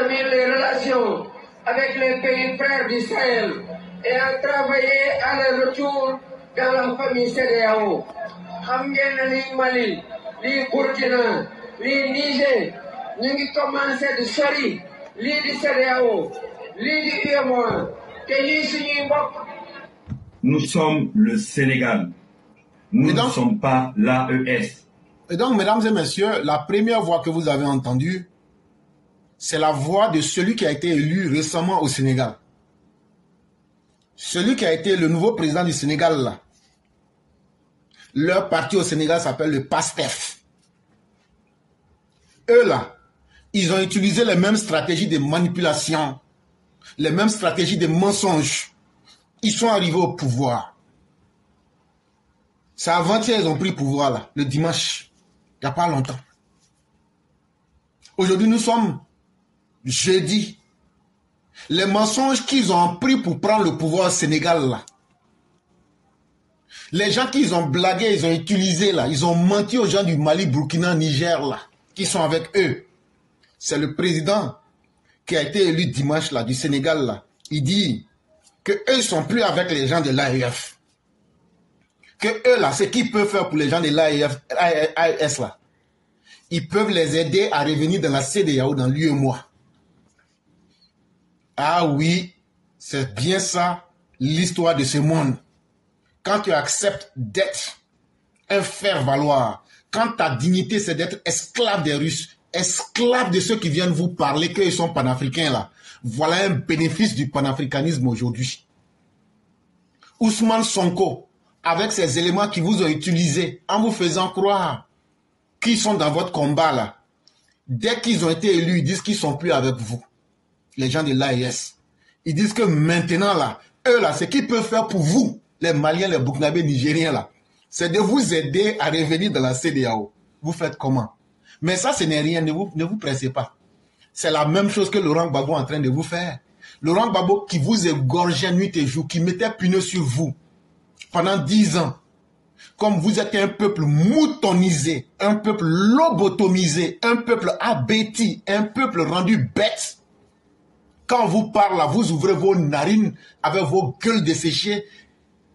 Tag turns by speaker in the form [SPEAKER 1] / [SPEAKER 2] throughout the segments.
[SPEAKER 1] les relations avec les pays frères du Sahel et à travailler à leur retour dans la famille CEDEAO. Xam ngeen ne lii Mali, lii Burkina, lii Niger, ñu ngi commencé di sori lii di CEDEAO, lii di UEMOA, te lii suñuy mbokk.
[SPEAKER 2] Nous sommes le Sénégal. Nous ne sommes pas l'AES.
[SPEAKER 3] Et donc, mesdames et messieurs, la première voix que vous avez entendue, c'est la voix de celui qui a été élu récemment au Sénégal. Celui qui a été le nouveau président du Sénégal, là. Leur parti au Sénégal s'appelle le PASTEF. Eux, là, ils ont utilisé les mêmes stratégies de manipulation, les mêmes stratégies de mensonges. Ils sont arrivés au pouvoir. C'est avant-hier ils ont pris le pouvoir, là, le dimanche. Il n'y a pas longtemps. Aujourd'hui, nous sommes jeudi. Les mensonges qu'ils ont pris pour prendre le pouvoir au Sénégal, là. Les gens qu'ils ont blagué, ils ont utilisé, là. Ils ont menti aux gens du Mali, Burkina, Niger, là, qui sont avec eux. C'est le président qui a été élu dimanche, là, du Sénégal, là. Il dit que eux ne sont plus avec les gens de l'AEF. Que eux, là, ce qu'ils peuvent faire pour les gens de l'AES, là, ils peuvent les aider à revenir dans la CEDEAO, dans l'UEMOA. Ah oui, c'est bien ça, l'histoire de ce monde. Quand tu acceptes d'être un faire-valoir, quand ta dignité, c'est d'être esclave des Russes, esclave de ceux qui viennent vous parler qu'ils sont panafricains, là, voilà un bénéfice du panafricanisme aujourd'hui. Ousmane Sonko, avec ces éléments qui vous ont utilisés, en vous faisant croire qu'ils sont dans votre combat, là, dès qu'ils ont été élus, ils disent qu'ils ne sont plus avec vous, les gens de l'AES. Ils disent que maintenant, là, eux, là, ce qu'ils peuvent faire pour vous, les Maliens, les Burkinabés, Nigériens, là, c'est de vous aider à revenir dans la CEDEAO. Vous faites comment? Mais ça, ce n'est rien, ne vous pressez pas. C'est la même chose que Laurent Gbagbo est en train de vous faire. Laurent Gbagbo qui vous égorgeait nuit et jour, qui mettait puneux sur vous pendant 10 ans. Comme vous êtes un peuple moutonisé, un peuple lobotomisé, un peuple abéti, un peuple rendu bête. Quand on vous parle, là, vous ouvrez vos narines avec vos gueules desséchées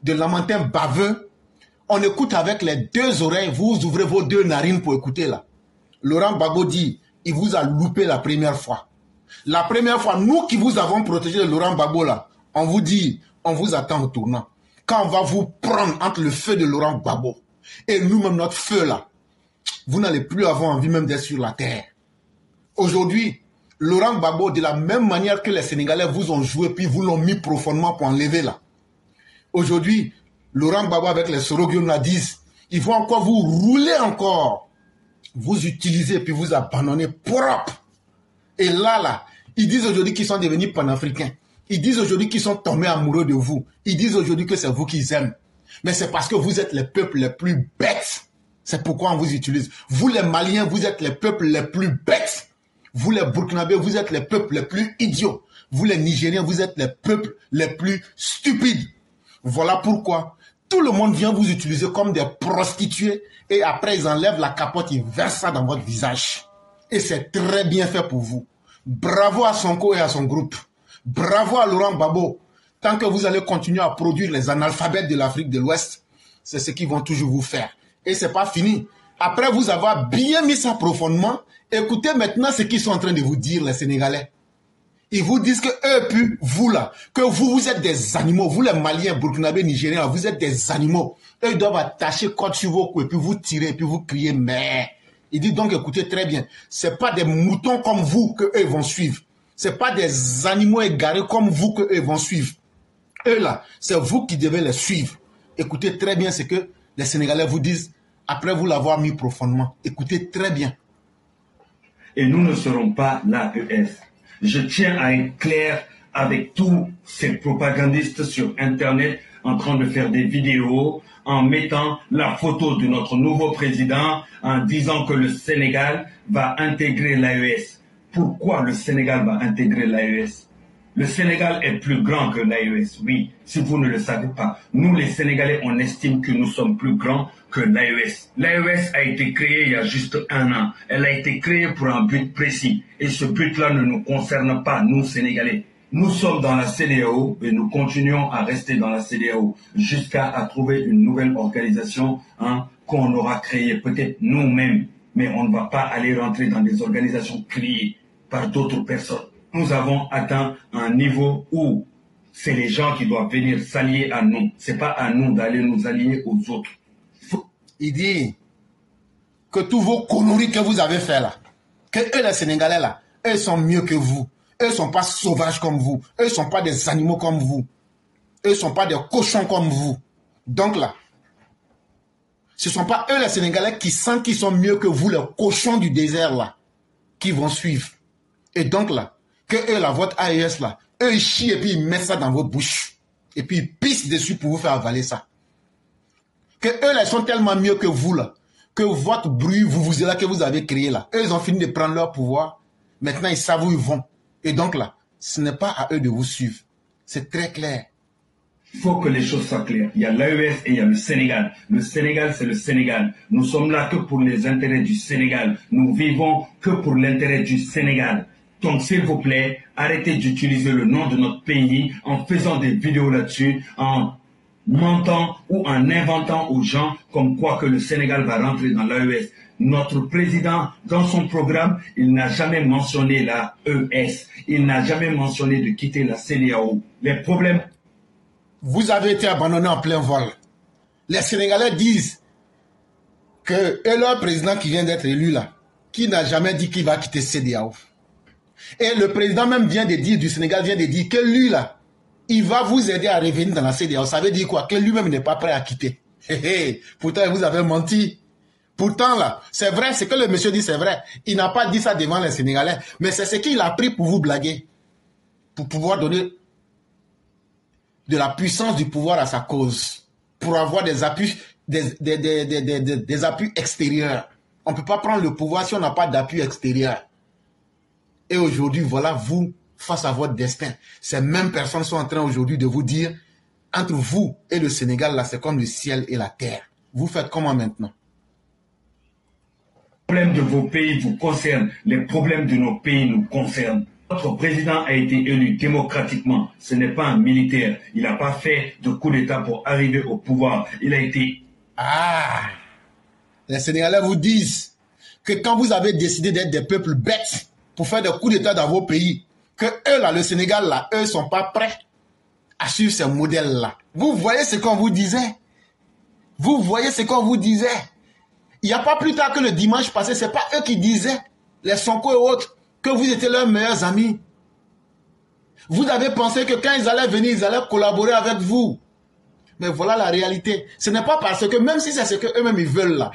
[SPEAKER 3] de lamentin baveux. On écoute avec les deux oreilles, vous ouvrez vos deux narines pour écouter là. Laurent Gbagbo dit, il vous a loupé la première fois. La première fois, nous qui vous avons protégé de Laurent Gbagbo là, on vous dit, on vous attend au tournant. Quand on va vous prendre entre le feu de Laurent Gbagbo et nous-mêmes notre feu là, vous n'allez plus avoir envie même d'être sur la terre. Aujourd'hui, Laurent Gbagbo, de la même manière que les Sénégalais vous ont joué puis vous l'ont mis profondément pour enlever là. Aujourd'hui, Laurent Gbagbo avec les Soroguion la disent, ils vont encore vous rouler encore, vous utiliser puis vous abandonner propre. Et là, ils disent aujourd'hui qu'ils sont devenus panafricains. Ils disent aujourd'hui qu'ils sont tombés amoureux de vous. Ils disent aujourd'hui que c'est vous qu'ils aiment. Mais c'est parce que vous êtes les peuples les plus bêtes. C'est pourquoi on vous utilise. Vous les Maliens, vous êtes les peuples les plus bêtes. Vous les Burkinabés, vous êtes les peuples les plus idiots. Vous les Nigériens, vous êtes les peuples les plus stupides. Voilà pourquoi tout le monde vient vous utiliser comme des prostituées et après ils enlèvent la capote, ils versent ça dans votre visage. Et c'est très bien fait pour vous. Bravo à Sonko et à son groupe. Bravo à Laurent Gbagbo. Tant que vous allez continuer à produire les analphabètes de l'Afrique de l'Ouest, c'est ce qu'ils vont toujours vous faire. Et c'est pas fini. Après vous avoir bien mis ça profondément, écoutez maintenant ce qu'ils sont en train de vous dire, les Sénégalais. Ils vous disent que eux, puis vous là, que vous êtes des animaux. Vous les Maliens, Burkinabés, Nigériens, vous êtes des animaux. Eux, ils doivent attacher code sur vos coups et puis vous tirer et puis vous crier, mais... Il dit donc, écoutez très bien, c'est pas des moutons comme vous que eux vont suivre. C'est pas des animaux égarés comme vous que eux vont suivre. Eux là, c'est vous qui devez les suivre. Écoutez très bien ce que les Sénégalais vous disent après vous l'avoir mis profondément. Écoutez très bien.
[SPEAKER 2] Et nous ne serons pas l'AES. Je tiens à être clair avec tous ces propagandistes sur Internet en train de faire des vidéos en mettant la photo de notre nouveau président en disant que le Sénégal va intégrer l'AES. Pourquoi le Sénégal va intégrer l'AES? Le Sénégal est plus grand que l'AES, oui, si vous ne le savez pas. Nous, les Sénégalais, on estime que nous sommes plus grands que l'AES. L'AES a été créée il y a juste 1 an. Elle a été créée pour un but précis. Et ce but-là ne nous concerne pas, nous, Sénégalais. Nous sommes dans la CEDEAO et nous continuons à rester dans la CEDEAO jusqu'à trouver une nouvelle organisation qu'on aura créée, peut-être nous-mêmes. Mais on ne va pas aller rentrer dans des organisations créées par d'autres personnes. Nous avons atteint un niveau où c'est les gens qui doivent venir s'allier à nous. Ce n'est pas à nous d'aller nous allier aux autres.
[SPEAKER 3] Il dit que tous vos conneries que vous avez fait là, que eux les Sénégalais là, eux sont mieux que vous. Eux ne sont pas sauvages comme vous. Eux ne sont pas des animaux comme vous. Eux ne sont pas des cochons comme vous. Donc là, ce ne sont pas eux les Sénégalais qui sentent qu'ils sont mieux que vous, les cochons du désert là, qui vont suivre. Et donc là, que eux là, votre AES là, eux ils chient et puis ils mettent ça dans votre bouche. Et puis ils pissent dessus pour vous faire avaler ça. Que eux là, ils sont tellement mieux que vous là, que votre bruit, vous là que vous avez créé là, eux ils ont fini de prendre leur pouvoir. Maintenant ils savent où ils vont. Et donc là, ce n'est pas à eux de vous suivre. C'est très clair.
[SPEAKER 2] Il faut que les choses soient claires. Il y a l'AES et il y a le Sénégal. Le Sénégal, c'est le Sénégal. Nous sommes là que pour les intérêts du Sénégal. Nous vivons que pour l'intérêt du Sénégal. Donc, s'il vous plaît, arrêtez d'utiliser le nom de notre pays en faisant des vidéos là-dessus, en mentant ou en inventant aux gens comme quoi que le Sénégal va rentrer dans l'AES. Notre président, dans son programme, il n'a jamais mentionné la ES. Il n'a jamais mentionné de quitter la CEDEAO. Les problèmes...
[SPEAKER 3] Vous avez été abandonné en plein vol. Les Sénégalais disent que et leur président qui vient d'être élu là, qui n'a jamais dit qu'il va quitter CEDEAO. Et le président même vient de dire, du Sénégal vient de dire que lui là, il va vous aider à revenir dans la CEDEAO. Ça veut dire quoi? Que lui-même n'est pas prêt à quitter. Pourtant, vous avez menti. Pourtant là, c'est vrai, ce que le monsieur dit, c'est vrai. Il n'a pas dit ça devant les Sénégalais, mais c'est ce qu'il a pris pour vous blaguer. Pour pouvoir donner de la puissance du pouvoir à sa cause. Pour avoir des appuis, des appuis extérieurs. On ne peut pas prendre le pouvoir si on n'a pas d'appui extérieur. Et aujourd'hui, voilà, vous, face à votre destin, ces mêmes personnes sont en train aujourd'hui de vous dire, entre vous et le Sénégal, là, c'est comme le ciel et la terre. Vous faites comment maintenant?
[SPEAKER 2] Les problèmes de vos pays vous concernent. Les problèmes de nos pays nous concernent. Notre président a été élu démocratiquement. Ce n'est pas un militaire. Il n'a pas fait de coup d'État pour arriver au pouvoir. Il a été...
[SPEAKER 3] Ah! Les Sénégalais vous disent que quand vous avez décidé d'être des peuples bêtes pour faire des coups d'État dans vos pays, que eux, là, le Sénégal, là, eux, sont pas prêts à suivre ces modèles-là. Vous voyez ce qu'on vous disait? Vous voyez ce qu'on vous disait? Il n'y a pas plus tard que le dimanche passé, c'est pas eux qui disaient, les Sonko et autres, que vous étiez leurs meilleurs amis. Vous avez pensé que quand ils allaient venir, ils allaient collaborer avec vous. Mais voilà la réalité. Ce n'est pas parce que, même si c'est ce qu'eux-mêmes ils veulent là,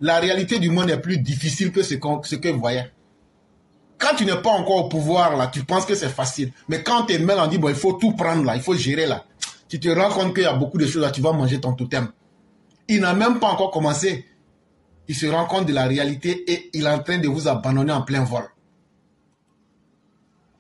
[SPEAKER 3] la réalité du monde est plus difficile que ce que vous voyez. Quand tu n'es pas encore au pouvoir là, tu penses que c'est facile. Mais quand tu es mêlé, on dit, bon, il faut tout prendre là, il faut gérer là. Tu te rends compte qu'il y a beaucoup de choses là, tu vas manger ton totem. Il n'a même pas encore commencé. Il se rend compte de la réalité et il est en train de vous abandonner en plein vol.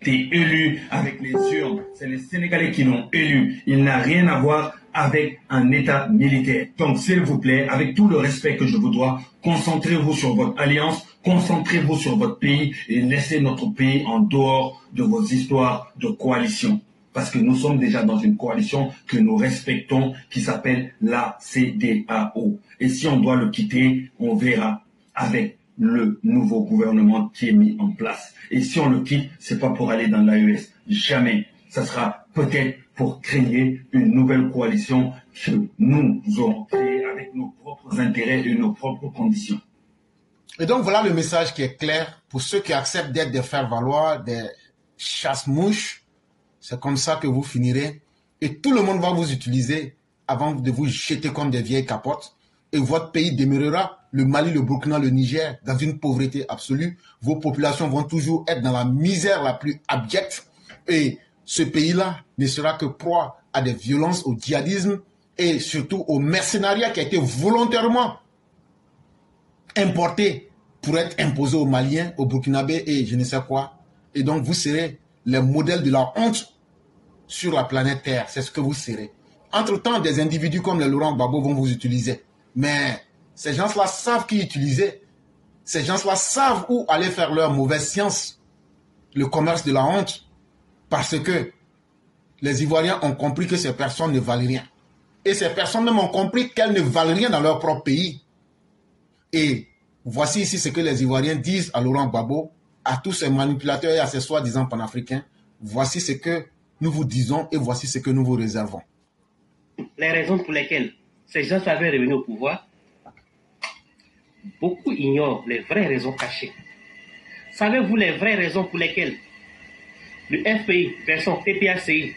[SPEAKER 2] Élu avec les urnes. C'est les Sénégalais qui l'ont élu. Il n'a rien à voir avec un État militaire. Donc, s'il vous plaît, avec tout le respect que je vous dois, concentrez-vous sur votre alliance, concentrez-vous sur votre pays et laissez notre pays en dehors de vos histoires de coalition. Parce que nous sommes déjà dans une coalition que nous respectons, qui s'appelle la CEDEAO. Et si on doit le quitter, on verra avec le nouveau gouvernement qui est mis en place. Et si on le quitte, c'est pas pour aller dans l'AES. Jamais. Ça sera peut-être pour créer une nouvelle coalition que nous aurons créée avec nos propres intérêts et nos propres conditions.
[SPEAKER 3] Et donc voilà le message qui est clair pour ceux qui acceptent d'être des faire-valoir, des chasse-mouches. C'est comme ça que vous finirez. Et tout le monde va vous utiliser avant de vous jeter comme des vieilles capotes. Et votre pays demeurera, le Mali, le Burkina, le Niger, dans une pauvreté absolue. Vos populations vont toujours être dans la misère la plus abjecte. Et ce pays-là ne sera que proie à des violences, au djihadisme et surtout au mercenariat qui a été volontairement importé pour être imposé aux Maliens, aux Burkinabés et je ne sais quoi. Et donc vous serez les modèles de la honte sur la planète Terre. C'est ce que vous serez. Entre-temps, des individus comme les Laurent Gbagbo vont vous utiliser. Mais ces gens-là savent qui utiliser. Ces gens-là savent où aller faire leur mauvaise science. Le commerce de la honte. Parce que les Ivoiriens ont compris que ces personnes ne valent rien. Et ces personnes même ont compris qu'elles ne valent rien dans leur propre pays. Et voici ici ce que les Ivoiriens disent à Laurent Gbagbo, à tous ces manipulateurs et à ces soi-disant panafricains. Voici ce que nous vous disons et voici ce que nous vous réservons.
[SPEAKER 4] Les raisons pour lesquelles ces gens savaient revenir au pouvoir, beaucoup ignorent les vraies raisons cachées. Savez-vous les vraies raisons pour lesquelles le FPI, version PPACI,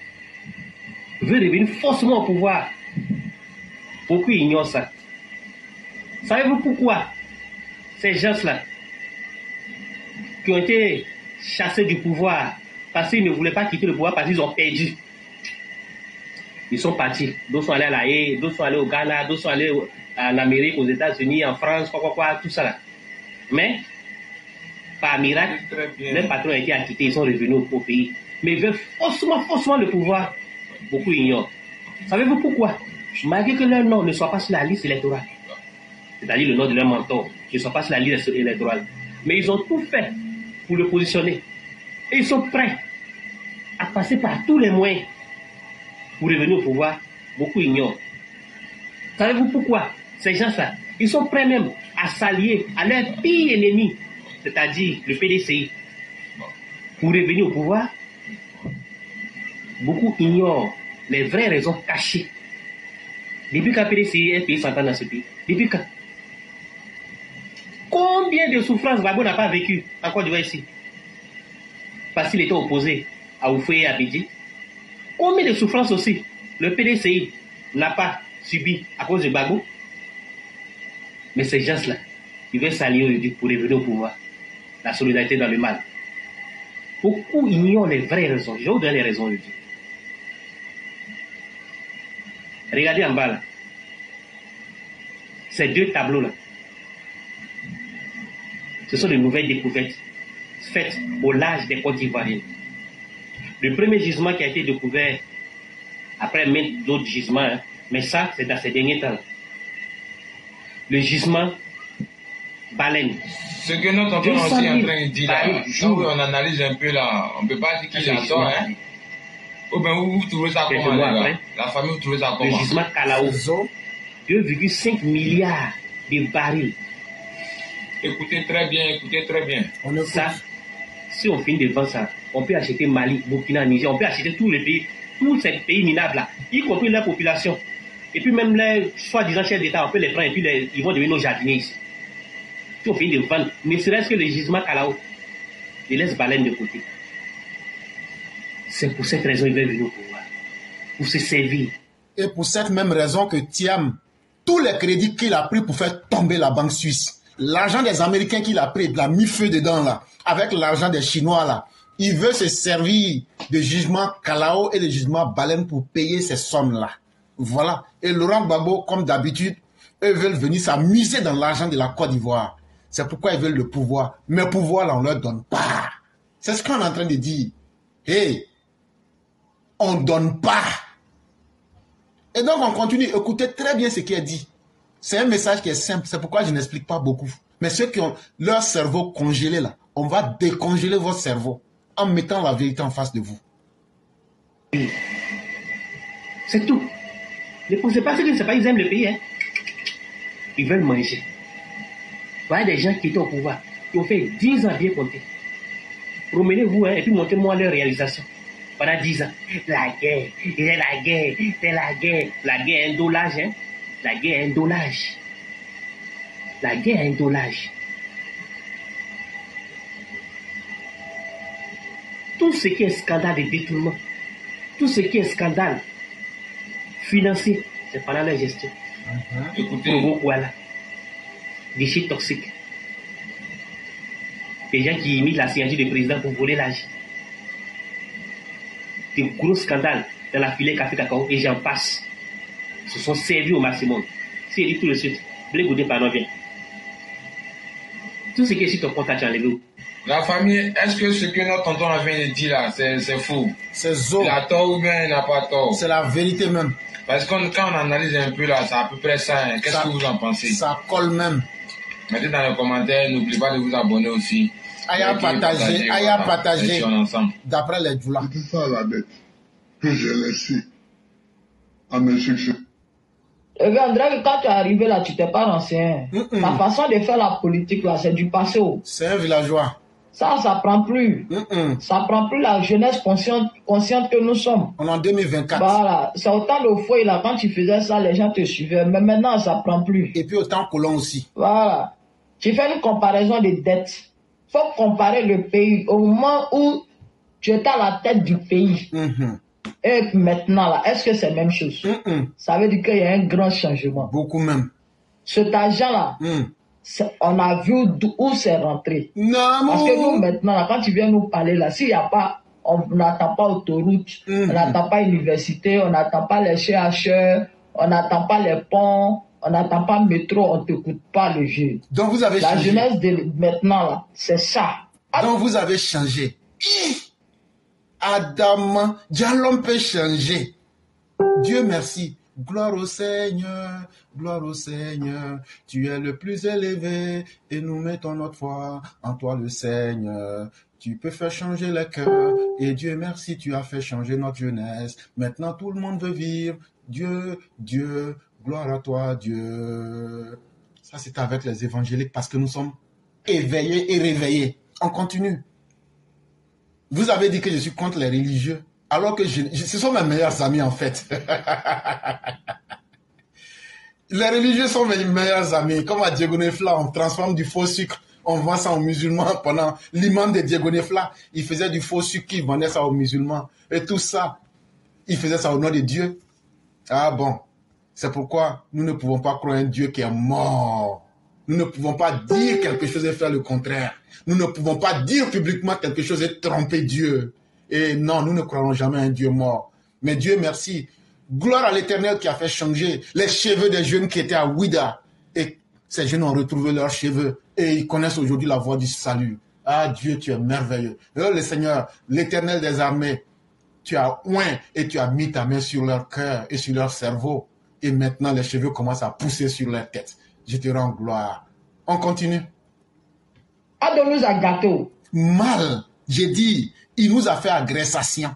[SPEAKER 4] veut revenir forcément au pouvoir? Beaucoup ignorent ça. Savez-vous pourquoi ces gens-là, qui ont été chassés du pouvoir parce qu'ils ne voulaient pas quitter le pouvoir parce qu'ils ont perdu, ils sont partis. D'autres sont allés à La Haye, d'autres sont allés au Ghana, d'autres sont allés en Amérique, aux États-Unis, en France, tout ça là. Mais, par miracle, les patrons ont été acquittés, ils sont revenus au pays. Mais ils veulent forcément le pouvoir. Beaucoup ignorent. Savez-vous pourquoi? Malgré que leur nom ne soit pas sur la liste électorale, c'est-à-dire le nom de leur mentor, ne soit pas sur la liste électorale, mais ils ont tout fait pour le positionner. Et ils sont prêts à passer par tous les moyens pour revenir au pouvoir. Beaucoup ignorent. Savez-vous pourquoi ces gens-là, ils sont prêts même à s'allier à leur pire ennemi, c'est-à-dire le PDCI, pour revenir au pouvoir? Beaucoup ignorent les vraies raisons cachées. Depuis quand PDCI est pays s'entend dans ce pays? Depuis quand? Combien de souffrances Gbagbo n'a pas vécu en Côte d'Ivoire ici? Parce qu'il était opposé à Oufoué et à Bidji. Combien de souffrances aussi le PDCI n'a pas subi à cause de Gbagbo? Mais ces gens-là, ils veulent s'allier aujourd'hui pour revenir au pouvoir. La solidarité dans le mal. Beaucoup ignorent les vraies raisons. Je vais vous donner les raisons aujourd'hui. Regardez en bas là. Ces deux tableaux là. Ce sont de nouvelles découvertes faites au large des côtes ivoiriennes. Le premier gisement qui a été découvert après même d'autres gisements, hein, mais ça c'est dans ces derniers temps. Le gisement baleine.
[SPEAKER 5] Ce que notre tonton aussi est en train de dire là, quand on analyse un peu là, on ne peut pas dire qu'il a tort. Hein. Oh ben vous trouvez ça comment les gars? La famille, vous trouvez ça comment?
[SPEAKER 4] Le gisement Kalao, 2,5 milliards de barils.
[SPEAKER 5] Écoutez très bien, écoutez très bien.
[SPEAKER 4] Ça, si on finit devant ça, on peut acheter Mali, Burkina, Niger, on peut acheter tous les pays, tous ces pays minables là, y compris leur population. Et puis même les soi-disant chefs d'État, on peut les prendre et puis ils vont devenir nos jardiniers ici. Si on finit de vendre, ne serait-ce que le gisement Kalao, ils laissent baleine de côté. C'est pour cette raison qu'ils veulent venir au pouvoir. Pour se servir.
[SPEAKER 3] Et pour cette même raison que Thiam, tous les crédits qu'il a pris pour faire tomber la banque suisse, l'argent des Américains qu'il a pris, il a mis feu dedans là, avec l'argent des Chinois là, il veut se servir de jugement Kalao et de jugement baleine pour payer ces sommes là. Voilà. Et Laurent Gbagbo, comme d'habitude, eux veulent venir s'amuser dans l'argent de la Côte d'Ivoire. C'est pourquoi ils veulent le pouvoir. Mais le pouvoir là, on ne leur donne pas. C'est ce qu'on est en train de dire. Hey, on ne donne pas. Et donc on continue. Écoutez très bien ce qui est dit. C'est un message qui est simple. C'est pourquoi je n'explique pas beaucoup. Mais ceux qui ont leur cerveau congelé là, on va décongeler votre cerveau en mettant la vérité en face de vous.
[SPEAKER 4] C'est tout. Ne pensez pas que c'est pas ils aiment le pays. Hein. Ils veulent manger. Voilà des gens qui étaient au pouvoir, qui ont fait 10 ans bien compter. Promenez-vous hein, et puis montrez-moi leur réalisation. Pendant 10 ans. La guerre, c'est la guerre, c'est la guerre. La guerre est un dolage. Hein. La guerre est un dolage. La guerre est un dolage. Tout ce qui est scandale de détournement, tout ce qui est scandale financier, c'est pendant la gestion.
[SPEAKER 5] Écoutez.
[SPEAKER 4] Voilà. Des chiffres toxiques. Des gens qui imitent la signature du président pour voler l'argent. Des gros scandales dans la filière café cacao et j'en passe. Se sont servis au maximum. Si elle dit tout de suite, Blé Goudé, pardon, bien. Tout ce qui est sur ton compte, tu as enlevé où?
[SPEAKER 5] La famille, est-ce que ce que notre tonton a vient de dire là, c'est faux?
[SPEAKER 3] C'est zo.
[SPEAKER 5] Il a tort ou bien il n'a pas tort?
[SPEAKER 3] C'est la vérité même.
[SPEAKER 5] Parce que quand on analyse un peu là, c'est à peu près ça. Hein. Qu'est-ce que vous en pensez?
[SPEAKER 3] Ça colle même.
[SPEAKER 5] Mettez dans les commentaires, n'oubliez pas de vous abonner aussi.
[SPEAKER 3] Aya partager d'après les djoula.
[SPEAKER 6] C'est ça la dette que j'ai laissée à mes succès.
[SPEAKER 7] Eh bien, André, quand tu es arrivé là, tu t'es pas renseigné. Ta façon de faire la politique là, c'est du passé.
[SPEAKER 3] C'est un villageois.
[SPEAKER 7] Ça prend plus. Ça prend plus la jeunesse consciente que nous sommes.
[SPEAKER 3] On est en 2024.
[SPEAKER 7] Voilà. C'est autant de fois là, quand tu faisais ça, les gens te suivaient. Mais maintenant, ça prend plus.
[SPEAKER 3] Et puis autant colon aussi.
[SPEAKER 7] Voilà. Tu fais une comparaison des dettes. Il faut comparer le pays au moment où tu étais à la tête du pays. Et maintenant, là, est-ce que c'est la même chose? Ça veut dire qu'il y a un grand changement.
[SPEAKER 3] Beaucoup même.
[SPEAKER 7] Cet argent-là, on a vu où c'est rentré.
[SPEAKER 3] Non,
[SPEAKER 7] parce que nous, maintenant, là, quand tu viens nous parler, là, s'il n'y a pas, on n'attend pas autoroute, on n'attend pas université, on n'attend pas les CHE, on n'attend pas les ponts, on n'attend pas le métro, on ne t'écoute pas le jeu.
[SPEAKER 3] Donc vous avez changé.
[SPEAKER 7] La jeunesse de maintenant, là, c'est ça.
[SPEAKER 3] Donc vous avez changé. Adam, l'homme peut changer. Dieu merci. Gloire au Seigneur, tu es le plus élevé et nous mettons notre foi en toi le Seigneur. Tu peux faire changer les cœurs et Dieu merci, tu as fait changer notre jeunesse. Maintenant tout le monde veut vivre. Dieu, gloire à toi Dieu. Ça c'est avec les évangéliques parce que nous sommes éveillés et réveillés. On continue. Vous avez dit que je suis contre les religieux. Alors que ce sont mes meilleurs amis en fait. Les religieux sont mes meilleurs amis. Comme à Diegonefla, on transforme du faux sucre. On vend ça aux musulmans pendant l'imam de Diegonefla. Il faisait du faux sucre, il vendait ça aux musulmans. Et tout ça, il faisait ça au nom de Dieu. Ah bon, c'est pourquoi nous ne pouvons pas croire un Dieu qui est mort. Nous ne pouvons pas dire quelque chose et faire le contraire. Nous ne pouvons pas dire publiquement quelque chose et tromper Dieu. Et non, nous ne croirons jamais à un Dieu mort. Mais Dieu merci. Gloire à l'Éternel qui a fait changer les cheveux des jeunes qui étaient à Ouida. Et ces jeunes ont retrouvé leurs cheveux. Et ils connaissent aujourd'hui la voix du salut. Ah Dieu, tu es merveilleux. Oh le Seigneur, l'Éternel des armées, tu as oint et tu as mis ta main sur leur cœur et sur leur cerveau. Et maintenant, les cheveux commencent à pousser sur leur tête. Je te rends gloire. On continue.
[SPEAKER 7] Adam nous a gâtés.
[SPEAKER 3] Mal. J'ai dit, il nous a fait agressation.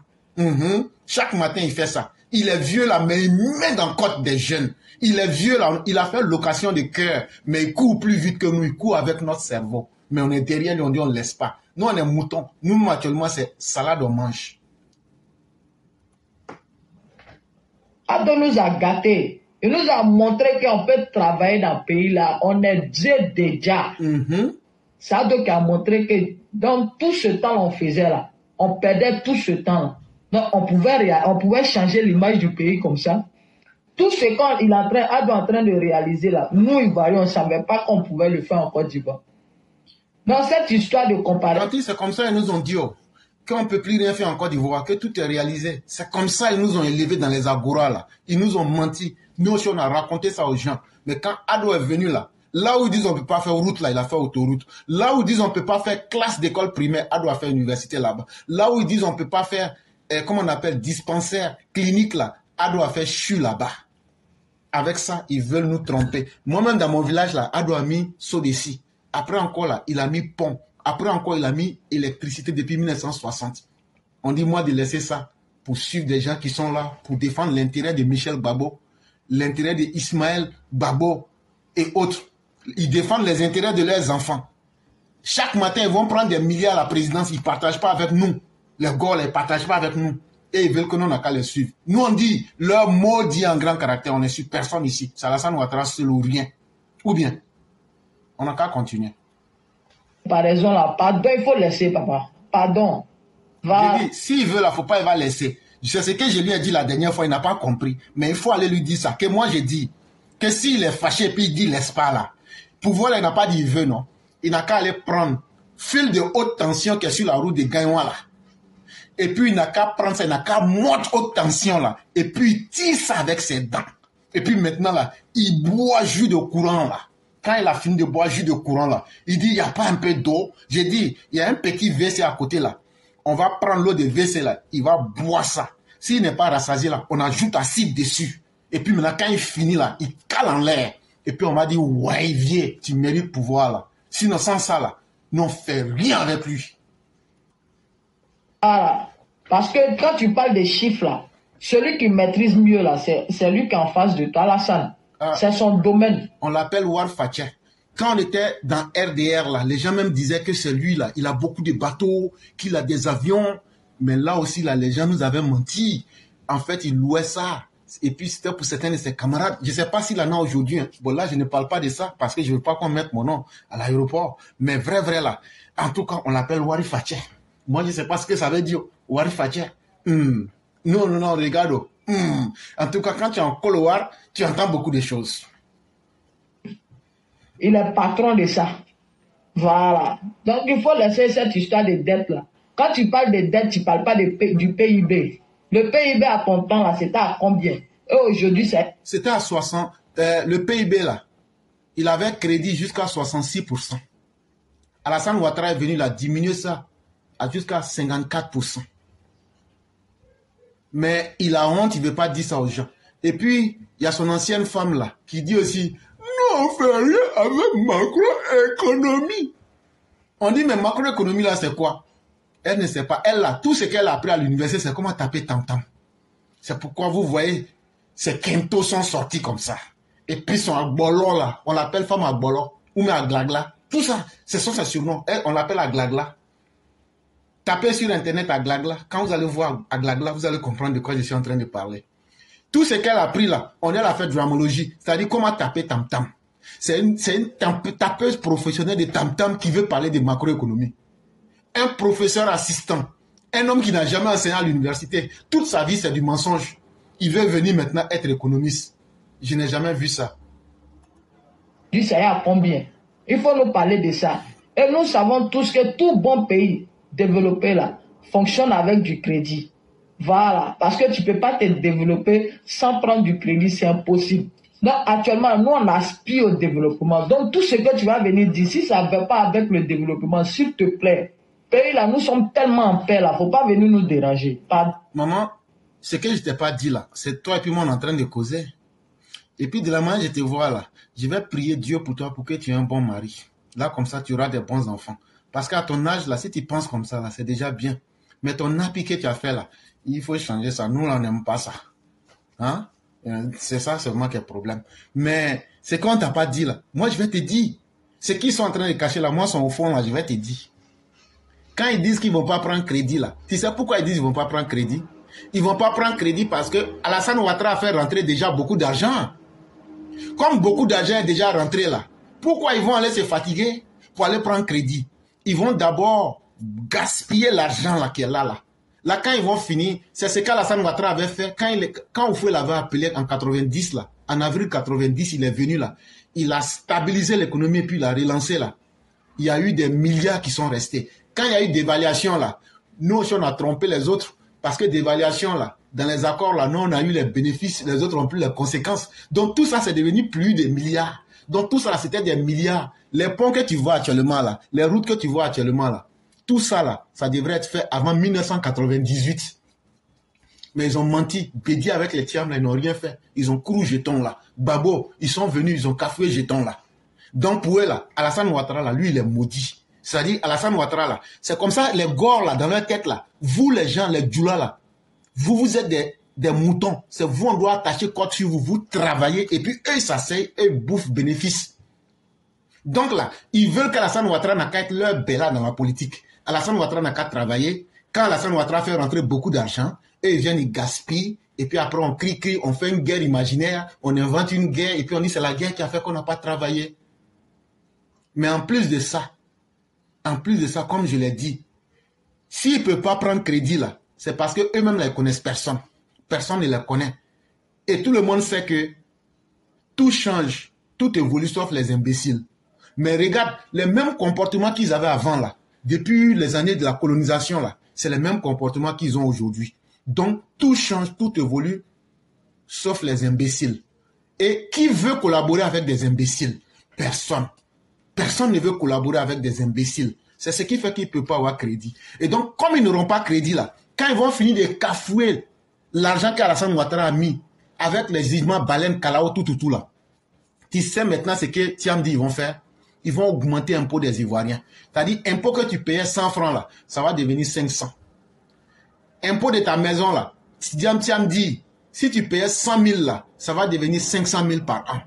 [SPEAKER 3] Chaque matin, il fait ça. Il est vieux là, mais il met dans le côte des jeunes. Il est vieux là, il a fait location de cœur, mais il court plus vite que nous, il court avec notre cerveau. Mais on est derrière lui, on dit on ne laisse pas. Nous, on est moutons. Nous, actuellement, c'est salade au manche.
[SPEAKER 7] Adam nous a gâtés. Il nous a montré qu'on peut travailler dans le pays là. On est Dieu déjà. Ça donc a montré que dans tout ce temps on faisait là, on perdait tout ce temps là. Donc on pouvait changer l'image du pays comme ça. Tout ce qu'il est en train de réaliser là, nous Ivoiriens, on ne savait pas qu'on pouvait le faire en Côte d'Ivoire. Dans cette histoire de comparaison.
[SPEAKER 3] C'est comme ça ils nous ont dit qu'on ne peut plus rien faire en Côte d'Ivoire, que tout est réalisé. C'est comme ça ils nous ont élevés dans les agoras là. Ils nous ont menti. Nous aussi on a raconté ça aux gens. Mais quand Ado est venu là où ils disent on ne peut pas faire route, là, il a fait autoroute. Là où ils disent on ne peut pas faire classe d'école primaire, Ado a fait université là-bas. Là où ils disent on ne peut pas faire, comment on appelle, dispensaire, clinique là, Ado a fait CHU là-bas. Avec ça, ils veulent nous tromper. Moi-même dans mon village là, Ado a mis Sodeci. Après encore là, il a mis pont. Après encore, il a mis électricité depuis 1960. On dit moi de laisser ça pour suivre des gens qui sont là pour défendre l'intérêt de Michel Babo, l'intérêt d'Ismaël Babo et autres. Ils défendent les intérêts de leurs enfants. Chaque matin, ils vont prendre des milliards à la présidence. Ils ne partagent pas avec nous. Les gars, ils ne partagent pas avec nous. Et ils veulent que nous n'ayons qu'à les suivre. Nous, on dit, leur mot dit en grand caractère. On ne suit personne ici. Alassane Ouattara, seul ou rien. Ou bien, on n'a qu'à continuer.
[SPEAKER 7] Par raison là, pardon, il faut laisser, papa. Pardon.
[SPEAKER 3] J'ai dit, s'il veut, il ne faut pas, il va laisser. C'est ce que je lui ai dit la dernière fois, il n'a pas compris. Mais il faut aller lui dire ça. Que moi, j'ai dit que s'il est fâché, puis il dit, laisse pas là. Pouvoir, il n'a pas dit il veut, non. Il n'a qu'à aller prendre fil de haute tension qui est sur la route de Gagnoua là. Et puis il n'a qu'à prendre ça, il n'a qu'à monter haute tension là. Et puis il tire ça avec ses dents. Et puis maintenant là, il boit jus de courant là. Quand il a fini de boire jus de courant là, il dit, il n'y a pas un peu d'eau. J'ai dit, il y a un petit WC à côté là. On va prendre l'eau de WC là, il va boire ça. S'il n'est pas rassasié là, on ajoute acide dessus. Et puis maintenant, quand il finit là, il cale en l'air. Et puis on m'a dit, ouais, viens, tu mérites pouvoir là. Sinon, sans ça là, nous on fait rien avec lui.
[SPEAKER 7] Ah, parce que quand tu parles des chiffres là, celui qui maîtrise mieux là, c'est lui qui est en face de toi, Alassane. C'est son domaine.
[SPEAKER 3] On l'appelle War Fatah. Quand on était dans RDR là, les gens même disaient que c'est lui là, il a beaucoup de bateaux, qu'il a des avions. Mais là aussi là, les gens nous avaient menti. En fait, il louait ça. Et puis c'était pour certains de ses camarades. Je ne sais pas s'il en a aujourd'hui. Hein. Bon là, je ne parle pas de ça parce que je ne veux pas qu'on mette mon nom à l'aéroport. Mais vrai là. En tout cas, on l'appelle War Fatah. Moi, je ne sais pas ce que ça veut dire. War Fatah. Non, regarde. En tout cas, quand tu es en Kolowar, tu entends beaucoup de choses.
[SPEAKER 7] Il est patron de ça. Voilà. Donc, il faut laisser cette histoire de dette là. Quand tu parles de dette, tu ne parles pas du PIB. Le PIB à ton temps, là, c'était à combien? Et aujourd'hui, c'est...
[SPEAKER 3] C'était à 60. Le PIB, là, il avait crédit jusqu'à 66%. Alassane Ouattara est venu, il a diminué ça à jusqu'à 54%. Mais il a honte, il ne veut pas dire ça aux gens. Et puis, il y a son ancienne femme, là, qui dit aussi, non, on ne fait rien avec macroéconomie. On dit, mais macroéconomie, là, c'est quoi? Elle ne sait pas. Elle, là, tout ce qu'elle a appris à l'université, c'est comment taper tam-tam. C'est pourquoi vous voyez, ces quintos sont sortis comme ça. Et puis son agbolo, là, on l'appelle femme agbolo, ou même aglagla. Tout ça, ce sont ses surnoms. Elle, on l'appelle aglagla. Tapez sur Internet aglagla. Quand vous allez voir aglagla, vous allez comprendre de quoi je suis en train de parler. Tout ce qu'elle a appris là, on est à fait dramologie. C'est-à-dire comment taper tam-tam. C'est une tapeuse professionnelle de tam-tam qui veut parler de macroéconomie. Un professeur assistant, un homme qui n'a jamais enseigné à l'université, toute sa vie c'est du mensonge. Il veut venir maintenant être économiste. Je n'ai jamais vu ça.
[SPEAKER 7] Tu sais à combien? Il faut nous parler de ça. Et nous savons tous que tout bon pays développé là fonctionne avec du crédit. Voilà. Parce que tu ne peux pas te développer sans prendre du crédit, c'est impossible. Donc actuellement, nous on aspire au développement. Donc tout ce que tu vas venir dire, si ça ne va pas avec le développement, s'il te plaît, pays là, nous sommes tellement en paix là, faut pas venir nous déranger.
[SPEAKER 3] Maman, ce que je t'ai pas dit là, c'est toi et puis moi on est en train de causer. Et puis de la manière je te vois là, je vais prier Dieu pour toi pour que tu aies un bon mari. Là comme ça tu auras des bons enfants. Parce qu'à ton âge là, si tu penses comme ça là, c'est déjà bien. Mais ton appui que tu as fait là, il faut changer ça. Nous on n'aime pas ça. Hein? C'est ça seulement qui est le problème. Mais c'est qu'on t'a pas dit là. Moi je vais te dire. Ce qu'ils sont en train de cacher là, moi sont au fond là, je vais te dire. Quand ils disent qu'ils ne vont pas prendre crédit là, tu sais pourquoi ils disent qu'ils ne vont pas prendre crédit? Ils ne vont pas prendre crédit parce que Alassane Ouattara a fait rentrer déjà beaucoup d'argent. Comme beaucoup d'argent est déjà rentré là, pourquoi ils vont aller se fatiguer pour aller prendre crédit? Ils vont d'abord gaspiller l'argent là qui est là. Là, quand ils vont finir, c'est ce qu'Alassane Ouattara avait fait quand Oufoué l'avait appelé en 90 là. En avril 90, il est venu là. Il a stabilisé l'économie puis il a relancé là. Il y a eu des milliards qui sont restés. Quand il y a eu dévaluation là, nous aussi on a trompé les autres parce que dévaluation là, dans les accords là, nous on a eu les bénéfices, les autres ont pris les conséquences. Donc tout ça c'est devenu plus de milliards. Donc tout ça là c'était des milliards. Les ponts que tu vois actuellement là, les routes que tu vois actuellement là, tout ça là, ça devrait être fait avant 1998. Mais ils ont menti. Bédi avec les Tiam là, ils n'ont rien fait. Ils ont couru jeton là. Babo, ils sont venus, ils ont cafoué jeton là. Donc pour eux là, Alassane Ouattara là, lui il est maudit. C'est-à-dire, Alassane Ouattara, là, c'est comme ça, les gores, là, dans leur tête, là, vous, les gens, les djoulas, là, vous êtes des moutons. C'est vous, on doit attacher quoi sur vous, vous travaillez, et puis eux, ils s'asseyent, eux, ils bouffent bénéfice. Donc là, ils veulent qu'Alassane Ouattara n'a qu'à être leur bella dans la politique. Alassane Ouattara n'a qu'à travailler. Quand Alassane Ouattara fait rentrer beaucoup d'argent, eux, ils viennent, ils gaspillent, et puis après, on crie, on fait une guerre imaginaire, on invente une guerre, et puis on dit c'est la guerre qui a fait qu'on n'a pas travaillé. Mais en plus de ça, comme je l'ai dit, s'ils ne peuvent pas prendre crédit là, c'est parce qu'eux-mêmes ne connaissent personne. Personne ne les connaît. Et tout le monde sait que tout change, tout évolue sauf les imbéciles. Mais regarde, les mêmes comportements qu'ils avaient avant là, depuis les années de la colonisation là, c'est les mêmes comportements qu'ils ont aujourd'hui. Donc tout change, tout évolue sauf les imbéciles. Et qui veut collaborer avec des imbéciles? Personne. Personne ne veut collaborer avec des imbéciles. C'est ce qui fait qu'ils ne peuvent pas avoir crédit. Et donc, comme ils n'auront pas crédit là, quand ils vont finir de cafouer l'argent qu'Alassane Ouattara a mis avec les gisements baleines, Kalao, tout là, tu sais maintenant ce que Thiam dit ils vont faire? Ils vont augmenter l'impôt des Ivoiriens. C'est-à-dire, impôt que tu payais 100 francs là, ça va devenir 500. Impôt de ta maison là, Thiam dit, si tu payais 100 000 là, ça va devenir 500 000 par an.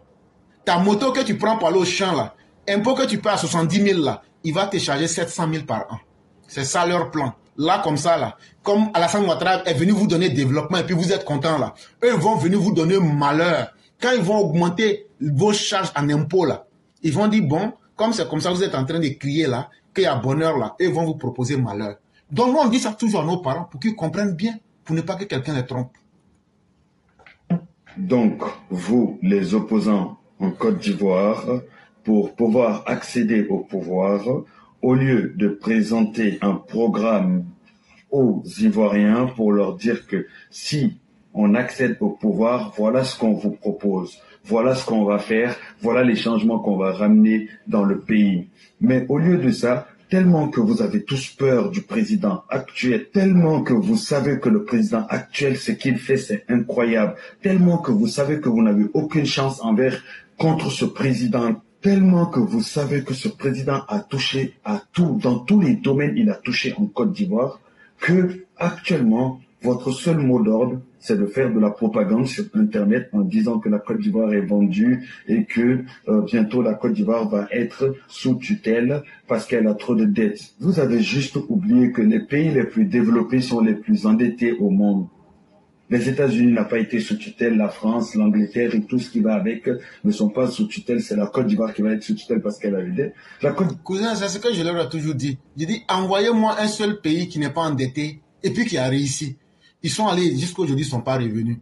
[SPEAKER 3] Ta moto que tu prends pour aller au champ là, impôt que tu payes à 70 000 là, il va te charger 700 000 par an. C'est ça leur plan. Là, comme ça, là, comme Alassane Ouattara est venu vous donner développement et puis vous êtes content là, eux vont venir vous donner malheur. Quand ils vont augmenter vos charges en impôts là, ils vont dire, bon, comme c'est comme ça, vous êtes en train de crier là, qu'il y a bonheur là, eux vont vous proposer malheur. Donc nous, on dit ça toujours à nos parents pour qu'ils comprennent bien, pour ne pas que quelqu'un les trompe.
[SPEAKER 2] Donc, vous, les opposants en Côte d'Ivoire, pour pouvoir accéder au pouvoir, au lieu de présenter un programme aux Ivoiriens pour leur dire que si on accède au pouvoir, voilà ce qu'on vous propose, voilà ce qu'on va faire, voilà les changements qu'on va ramener dans le pays. Mais au lieu de ça, tellement que vous avez tous peur du président actuel, tellement que vous savez que le président actuel, ce qu'il fait, c'est incroyable, tellement que vous savez que vous n'avez aucune chance contre ce président, tellement que vous savez que ce président a touché à tout, dans tous les domaines, il a touché en Côte d'Ivoire, que actuellement, votre seul mot d'ordre, c'est de faire de la propagande sur Internet en disant que la Côte d'Ivoire est vendue et que bientôt la Côte d'Ivoire va être sous tutelle parce qu'elle a trop de dettes. Vous avez juste oublié que les pays les plus développés sont les plus endettés au monde. Les États-Unis n'ont pas été sous tutelle, la France, l'Angleterre et tout ce qui va avec ne sont pas sous tutelle. C'est la Côte d'Ivoire qui va être sous tutelle parce qu'elle a eu des...
[SPEAKER 3] Cousin, c'est ce que je leur ai toujours dit. J'ai dit, envoyez-moi un seul pays qui n'est pas endetté et puis qui a réussi. Ils sont allés, jusqu'aujourd'hui, ils ne sont pas revenus.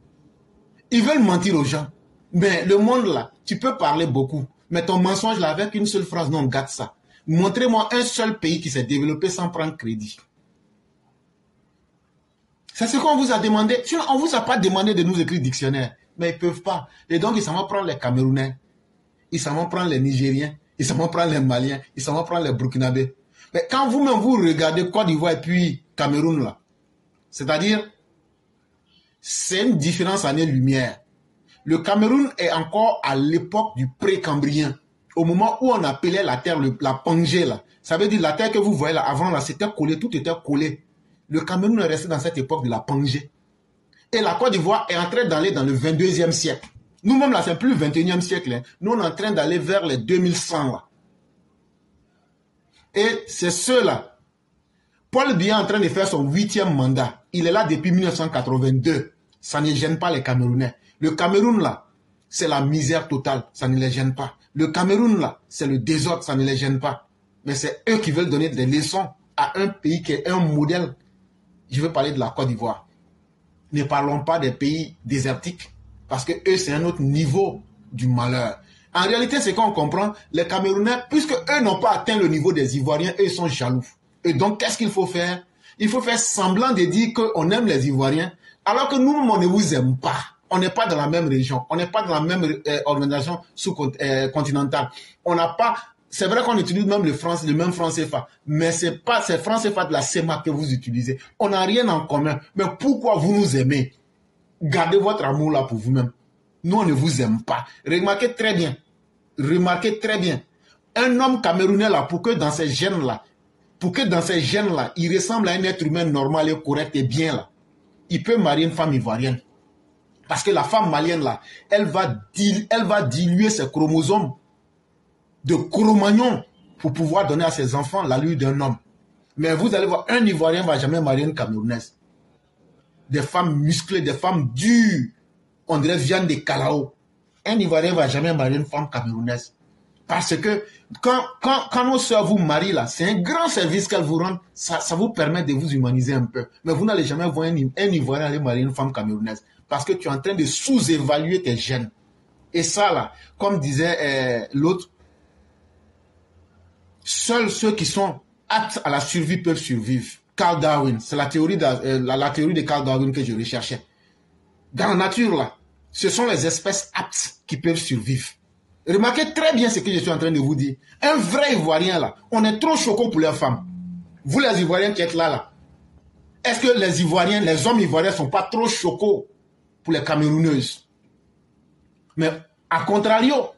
[SPEAKER 3] Ils veulent mentir aux gens. Mais le monde là, tu peux parler beaucoup. Mais ton mensonge là, avec une seule phrase, non, gâte ça. Montrez-moi un seul pays qui s'est développé sans prendre crédit. C'est ce qu'on vous a demandé. On ne vous a pas demandé de nous écrire dictionnaire. Mais ils ne peuvent pas. Et donc, ils s'en vont prendre les Camerounais. Ils s'en vont prendre les Nigériens. Ils s'en vont prendre les Maliens. Ils s'en vont prendre les Burkinabés. Mais quand vous-même, vous regardez Côte d'Ivoire et puis Cameroun là, c'est-à-dire, c'est une différence année-lumière. Le Cameroun est encore à l'époque du pré-cambrien. Au moment où on appelait la terre la Pangée là. Ça veut dire la terre que vous voyez là, avant là, c'était collé, tout était collé. Le Cameroun est resté dans cette époque de la Pangée. Et la Côte d'Ivoire est en train d'aller dans le 22e siècle. Nous-mêmes là, c'est plus le 21e siècle. Hein. Nous, on est en train d'aller vers les 2100 là. Et c'est ceux-là. Paul Biya est en train de faire son 8e mandat. Il est là depuis 1982. Ça ne gêne pas les Camerounais. Le Cameroun là, c'est la misère totale. Ça ne les gêne pas. Le Cameroun là, c'est le désordre. Ça ne les gêne pas. Mais c'est eux qui veulent donner des leçons à un pays qui est un modèle. Je veux parler de la Côte d'Ivoire. Ne parlons pas des pays désertiques. Parce que eux, c'est un autre niveau du malheur. En réalité, c'est qu'on comprend, les Camerounais, puisque eux n'ont pas atteint le niveau des Ivoiriens, eux sont jaloux. Et donc, qu'est-ce qu'il faut faire? Il faut faire semblant de dire qu'on aime les Ivoiriens, alors que nous-mêmes, on ne vous aime pas. On n'est pas dans la même région. On n'est pas dans la même organisation continentale. On n'a pas... C'est vrai qu'on utilise même le même franc CFA, mais c'est franc CFA de la CEMAC que vous utilisez. On n'a rien en commun. Mais pourquoi vous nous aimez? Gardez votre amour là pour vous-même. Nous, on ne vous aime pas. Remarquez très bien. Un homme camerounais là, pour que dans ces gènes là, il ressemble à un être humain normal et correct et bien là, il peut marier une femme ivoirienne. Parce que la femme malienne là, elle va diluer ses chromosomes de Cro-Magnon pour pouvoir donner à ses enfants l'allure d'un homme. Mais vous allez voir, un Ivoirien ne va jamais marier une Camerounaise. Des femmes musclées, des femmes dures, on dirait viande de Kalao. Un Ivoirien ne va jamais marier une femme camerounaise. Parce que quand nos soeurs vous marient là, c'est un grand service qu'elles vous rendent. Ça vous permet de vous humaniser un peu. Mais vous n'allez jamais voir un Ivoirien aller marier une femme camerounaise. Parce que tu es en train de sous-évaluer tes gènes. Et ça là, comme disait l'autre, seuls ceux qui sont aptes à la survie peuvent survivre. Carl Darwin, c'est la théorie de Carl Darwin que je recherchais. Dans la nature, là, ce sont les espèces aptes qui peuvent survivre. Remarquez très bien ce que je suis en train de vous dire. Un vrai Ivoirien là, on est trop choqués pour les femmes. Vous les Ivoiriens qui êtes là, est-ce que les Ivoiriens, les hommes Ivoiriens ne sont pas trop choqués pour les Camerouneuses? Mais à contrario,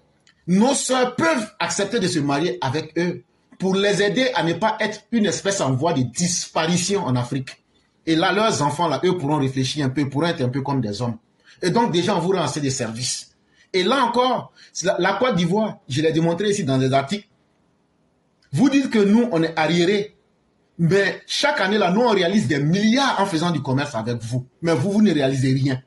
[SPEAKER 3] nos sœurs peuvent accepter de se marier avec eux pour les aider à ne pas être une espèce en voie de disparition en Afrique. Et là, leurs enfants, là, eux pourront réfléchir un peu, pourront être un peu comme des hommes. Et donc, déjà, on vous rend assez de services. Et là encore, la Côte d'Ivoire, je l'ai démontré ici dans des articles, vous dites que nous, on est arriérés. Mais chaque année, là, nous, on réalise des milliards en faisant du commerce avec vous. Mais vous, vous ne réalisez rien.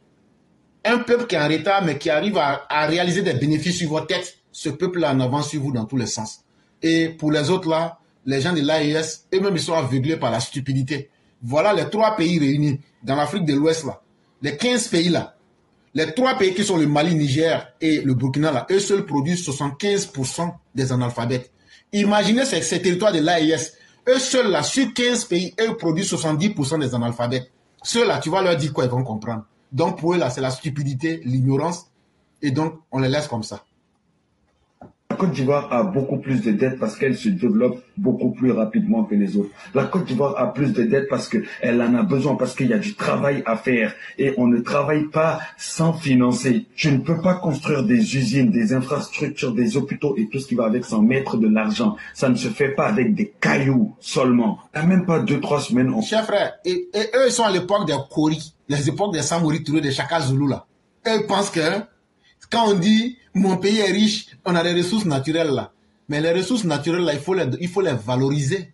[SPEAKER 3] Un peuple qui est en retard, mais qui arrive à réaliser des bénéfices sur votre tête, ce peuple-là en avance sur vous dans tous les sens. Et pour les autres, là, les gens de l'AES, eux-mêmes, ils sont aveuglés par la stupidité. Voilà les 3 pays réunis dans l'Afrique de l'Ouest, là. Les 15 pays, là. Les 3 pays qui sont le Mali, Niger et le Burkina, là, eux seuls produisent 75% des analphabètes. Imaginez ces territoires de l'AES. Eux seuls, là, sur 15 pays, eux produisent 70% des analphabètes. Ceux-là, tu vas leur dire quoi, ils vont comprendre. Donc, pour eux, là, c'est la stupidité, l'ignorance. Et donc, on les laisse comme ça.
[SPEAKER 2] La Côte d'Ivoire a beaucoup plus de dettes parce qu'elle se développe beaucoup plus rapidement que les autres. La Côte d'Ivoire a plus de dettes parce qu'elle en a besoin, parce qu'il y a du travail à faire. Et on ne travaille pas sans financer. Tu ne peux pas construire des usines, des infrastructures, des hôpitaux et tout ce qui va avec sans mettre de l'argent. Ça ne se fait pas avec des cailloux seulement. Il n'y a même pas 2-3 semaines.
[SPEAKER 3] Chers frères, et eux, ils sont à l'époque des Kori, les époques des Samori Touré, des Chaka Zulu, là. Eux pensent que quand on dit mon pays est riche, on a des ressources naturelles là. Mais les ressources naturelles là, il faut les valoriser.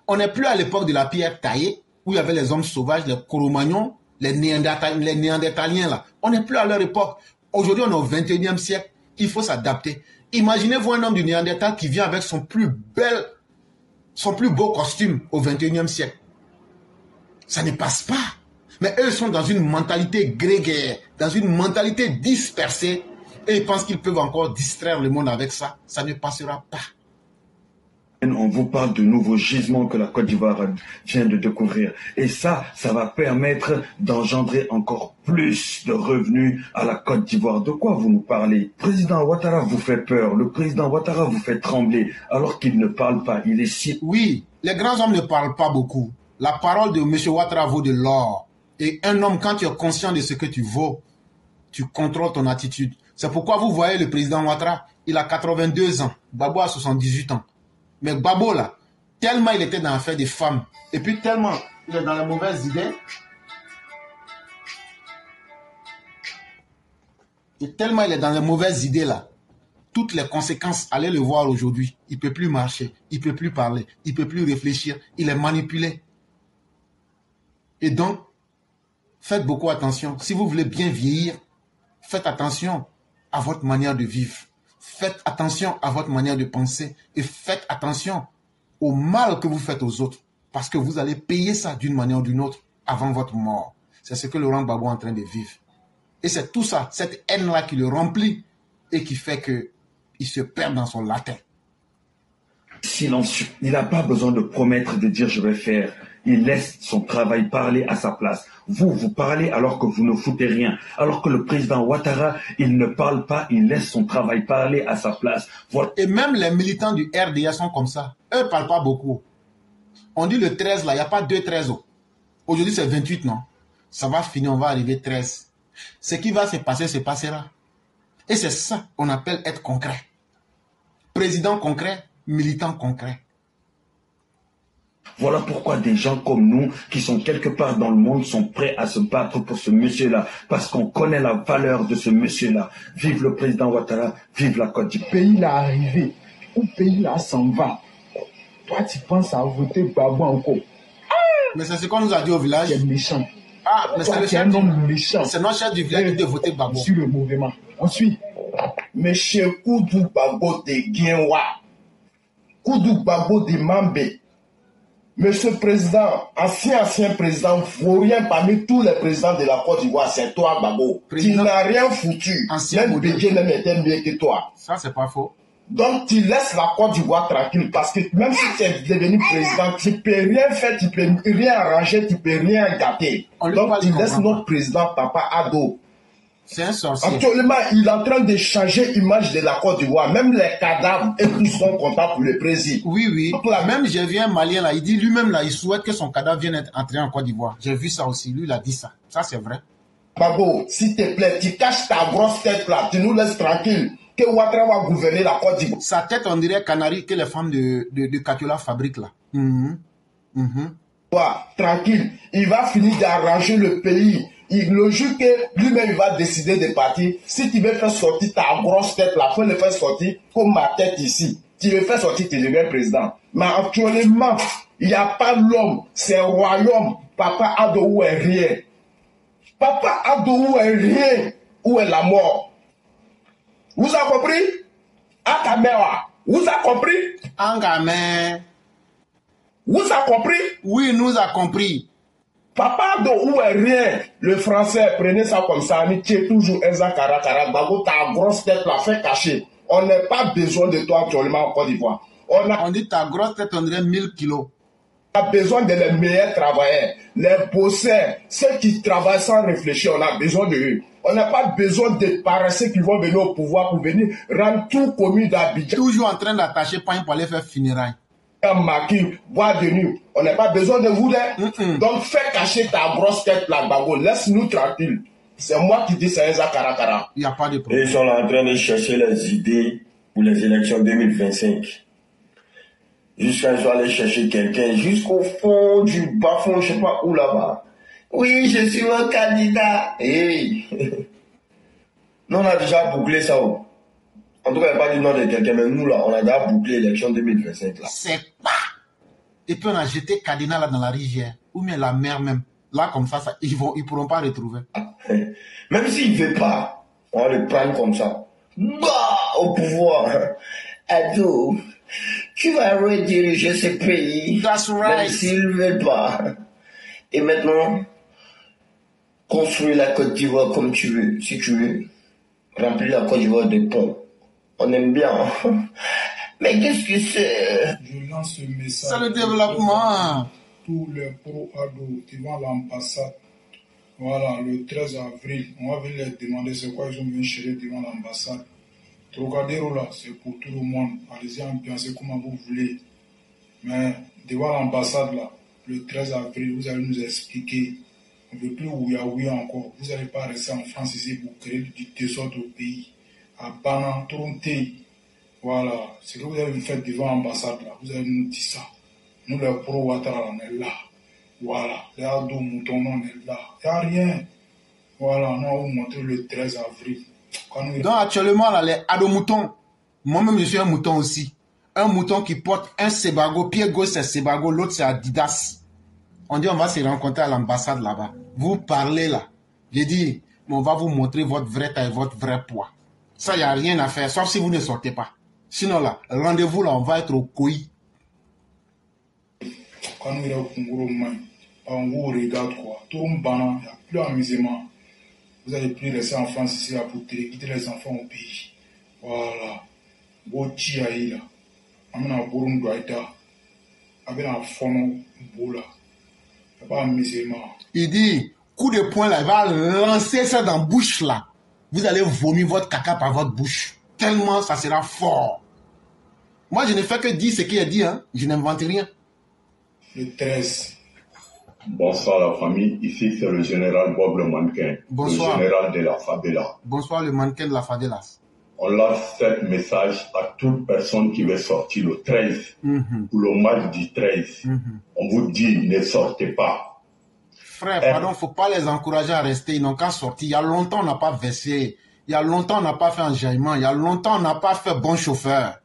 [SPEAKER 3] On n'est plus à l'époque de la pierre taillée, où il y avait les hommes sauvages, les Cro-Magnons, les Néandertaliens là. On n'est plus à leur époque. Aujourd'hui, on est au 21e siècle. Il faut s'adapter. Imaginez-vous un homme du Néandertal qui vient avec son plus beau costume au 21e siècle. Ça ne passe pas. Mais eux sont dans une mentalité grégaire, dans une mentalité dispersée. Et ils pensent qu'ils peuvent encore distraire le monde avec ça. Ça ne passera pas.
[SPEAKER 2] On vous parle de nouveaux gisements que la Côte d'Ivoire vient de découvrir. Et ça va permettre d'engendrer encore plus de revenus à la Côte d'Ivoire. De quoi vous nous parlez? Le président Ouattara vous fait peur. Le président Ouattara vous fait trembler alors qu'il ne parle pas. Il est si...
[SPEAKER 3] Oui, les grands hommes ne parlent pas beaucoup. La parole de M. Ouattara vaut de l'or. Et un homme, quand tu es conscient de ce que tu vaux, tu contrôles ton attitude. C'est pourquoi vous voyez le président Ouattara, il a 82 ans, Gbagbo a 78 ans. Mais Gbagbo là, tellement il était dans l'affaire des femmes, et puis tellement il est dans les mauvaises idées, et tellement il est dans les mauvaises idées là, toutes les conséquences, allez le voir aujourd'hui, il ne peut plus marcher, il ne peut plus parler, il ne peut plus réfléchir, il est manipulé. Et donc, faites beaucoup attention. Si vous voulez bien vieillir, faites attention à votre manière de vivre. Faites attention à votre manière de penser. Et faites attention au mal que vous faites aux autres. Parce que vous allez payer ça d'une manière ou d'une autre avant votre mort. C'est ce que Laurent Gbagbo est en train de vivre. Et c'est tout ça, cette haine-là qui le remplit et qui fait qu'il se perd dans son latin.
[SPEAKER 2] Silencieux. Il n'a pas besoin de promettre, de dire je vais faire. Il laisse son travail parler à sa place. Vous parlez alors que vous ne foutez rien. Alors que le président Ouattara, il ne parle pas, il laisse son travail parler à sa place. Voilà.
[SPEAKER 3] Et même les militants du RDA sont comme ça. Eux ne parlent pas beaucoup. On dit le 13 là, il n'y a pas 2-13. Aujourd'hui c'est 28, non? Ça va finir, on va arriver 13. Ce qui va se passer, se passera. Et c'est ça qu'on appelle être concret. Président concret, militant concret.
[SPEAKER 2] Voilà pourquoi des gens comme nous, qui sont quelque part dans le monde, sont prêts à se battre pour ce monsieur-là, parce qu'on connaît la valeur de ce monsieur-là. Vive le président Ouattara, vive la Côte d'Ivoire.
[SPEAKER 1] Le pays là arrivé, le pays là s'en va. Toi, tu penses à voter Gbagbo encore.
[SPEAKER 3] Mais c'est ce qu'on nous a dit au village.
[SPEAKER 1] C'est méchant.
[SPEAKER 3] Ah, mais
[SPEAKER 1] c'est un homme méchant.
[SPEAKER 3] C'est notre chef du village qui doit voter Gbagbo.
[SPEAKER 1] Sur le mouvement. Ensuite,
[SPEAKER 8] Monsieur Koudou Gbagbo de Guinwa, Koudou Gbagbo de Mambé, Monsieur le Président, ancien président, vaut rien parmi tous les présidents de la Côte d'Ivoire, c'est toi, Gbagbo. Tu n'as rien foutu. Même Bédié même était mieux que toi.
[SPEAKER 3] Ça, c'est pas faux.
[SPEAKER 8] Donc, tu laisses la Côte d'Ivoire tranquille parce que même si tu es devenu président, tu ne peux rien faire, tu ne peux rien arranger, tu ne peux rien gâter. Donc, tu laisses notre président, Papa Ado,
[SPEAKER 3] C'est un sorcier.
[SPEAKER 8] Actuellement, il est en train de changer l'image de la Côte d'Ivoire. Même les cadavres et tout sont contents pour le président.
[SPEAKER 3] Oui, oui. Donc, là, même j'ai vu un Malien là, il dit lui-même là, il souhaite que son cadavre vienne entrer en Côte d'Ivoire. J'ai vu ça aussi, lui il a dit ça. Ça c'est vrai.
[SPEAKER 8] Babo, s'il te plaît, tu caches ta grosse tête là, tu nous laisses tranquille. Que Ouattara va gouverner la Côte d'Ivoire.
[SPEAKER 3] Sa tête, on dirait canari que les femmes de Katiola fabriquent là.
[SPEAKER 8] Tranquille, il va finir d'arranger le pays. Il logique que lui-même il va décider de partir. Si tu veux faire sortir ta grosse tête là, faut le faire sortir comme ma tête ici. Tu le fais sortir, tu deviens président. Mais actuellement, il n'y a pas l'homme, c'est un royaume. Papa Adou est rien. Papa Adou est rien. Où est la mort? Vous avez compris? Akamewa. Vous avez compris?
[SPEAKER 3] Angame.
[SPEAKER 8] Vous avez compris?
[SPEAKER 3] Oui, nous avons compris.
[SPEAKER 8] Papa de où est rien, le français, prenez ça comme ça, amitié, toujours Enza Karakara, Bago, ta grosse tête la fait cacher. On n'a pas besoin de toi actuellement en Côte d'Ivoire.
[SPEAKER 3] On dit ta grosse tête, on dirait 1000 kilos.
[SPEAKER 8] On a besoin de les meilleurs travailleurs, les bosseurs, ceux qui travaillent sans réfléchir, on a besoin de eux. On n'a pas besoin de paresseux qui vont venir au pouvoir pour venir rendre tout commis d'Abidjan.
[SPEAKER 3] Toujours en train d'attacher pain pour aller faire funérailles.
[SPEAKER 8] Maquis, bois de nuit. On n'a pas besoin de vous là. Donc fais cacher ta grosse tête là, Bago. Laisse-nous tranquille. C'est moi qui dis c'est un Karakara.
[SPEAKER 3] Il n'y a pas de problème.
[SPEAKER 9] Ils sont en train de chercher les idées pour les élections 2025. Jusqu'à ils sont allés chercher quelqu'un jusqu'au fond du bas fond, je sais pas où là-bas. Oui, je suis un candidat. Hey. Nous on a déjà bouclé ça. En tout cas, il n'y a pas du nom de quelqu'un, mais nous, là, on a déjà bouclé l'élection 2025. Là.
[SPEAKER 3] C'est pas. Et puis, on a jeté Kadina là dans la rivière, ou bien la mer même. Là, comme ça, ils ne pourront pas retrouver.
[SPEAKER 9] Même s'il ne veut pas, on va le prendre comme ça. Bah, au pouvoir. Ado, tu vas rediriger ce pays.
[SPEAKER 3] That's right.
[SPEAKER 9] Même s'il ne veut pas. Et maintenant, construis la Côte d'Ivoire comme tu veux. Si tu veux, remplis la Côte d'Ivoire de ponts. On aime bien. Mais qu'est-ce que c'est?
[SPEAKER 10] Je lance ce message.
[SPEAKER 3] C'est le développement.
[SPEAKER 10] Tous les pro-ados devant l'ambassade. Voilà, le 13 avril, on va venir les demander c'est quoi ils ont venus chercher devant l'ambassade. Trocadéro là, c'est pour tout le monde. Allez-y ambiancer comme vous voulez. Mais devant l'ambassade là, le 13 avril, vous allez nous expliquer. On ne veut plus ouïa encore. Vous n'allez pas rester en France ici pour créer du désordre au pays. À Bana, Toronté. Voilà, ce que vous avez fait devant l'ambassade là, vous allez nous dire ça. Nous, les pro-Ouattara, on est là. Voilà, les ados moutons, on est là. Il n'y a rien. Voilà, on va vous montrer le 13 avril.
[SPEAKER 3] Donc actuellement, là, les ados moutons, moi-même je suis un mouton aussi. Un mouton qui porte un Sebago, pied gauche c'est Sebago, l'autre c'est Adidas. On dit on va se rencontrer à l'ambassade là-bas. Vous parlez là. J'ai dit, on va vous montrer votre vraie taille, votre vrai poids. Ça, il n'y a rien à faire, sauf si vous ne sortez pas. Sinon, là, rendez-vous, là, on va être au Koui.
[SPEAKER 10] Quand nous sommes au Congo, on vous regarde quoi. Tout le monde, il n'y a plus d'amusement. Vous n'allez plus rester en France ici là, pour quitter les enfants au pays. Voilà. Bochi aïe là. Amena Borum Douaïta. Avec un fond boula. Il n'y a pas d'amusement.
[SPEAKER 3] Il dit, coup de poing là, il va lancer ça dans la bouche là. Vous allez vomir votre caca par votre bouche. Tellement ça sera fort. Moi, je ne fais que dire ce qu'il a dit. Hein. Je n'invente rien.
[SPEAKER 10] Le 13.
[SPEAKER 6] Bonsoir la famille. Ici, c'est le général Bob le mannequin.
[SPEAKER 3] Bonsoir.
[SPEAKER 6] Le général de la Fadela.
[SPEAKER 3] Bonsoir, le mannequin de la Fadelas.
[SPEAKER 6] On lance ce message à toute personne qui veut sortir le 13. Pour le match du 13. On vous dit, ne sortez pas.
[SPEAKER 3] Frère, pardon, il ne faut pas les encourager à rester. Ils n'ont qu'à sortir. Il y a longtemps, on n'a pas versé. Il y a longtemps, on n'a pas fait enjaillement. Il y a longtemps, on n'a pas fait bon chauffeur.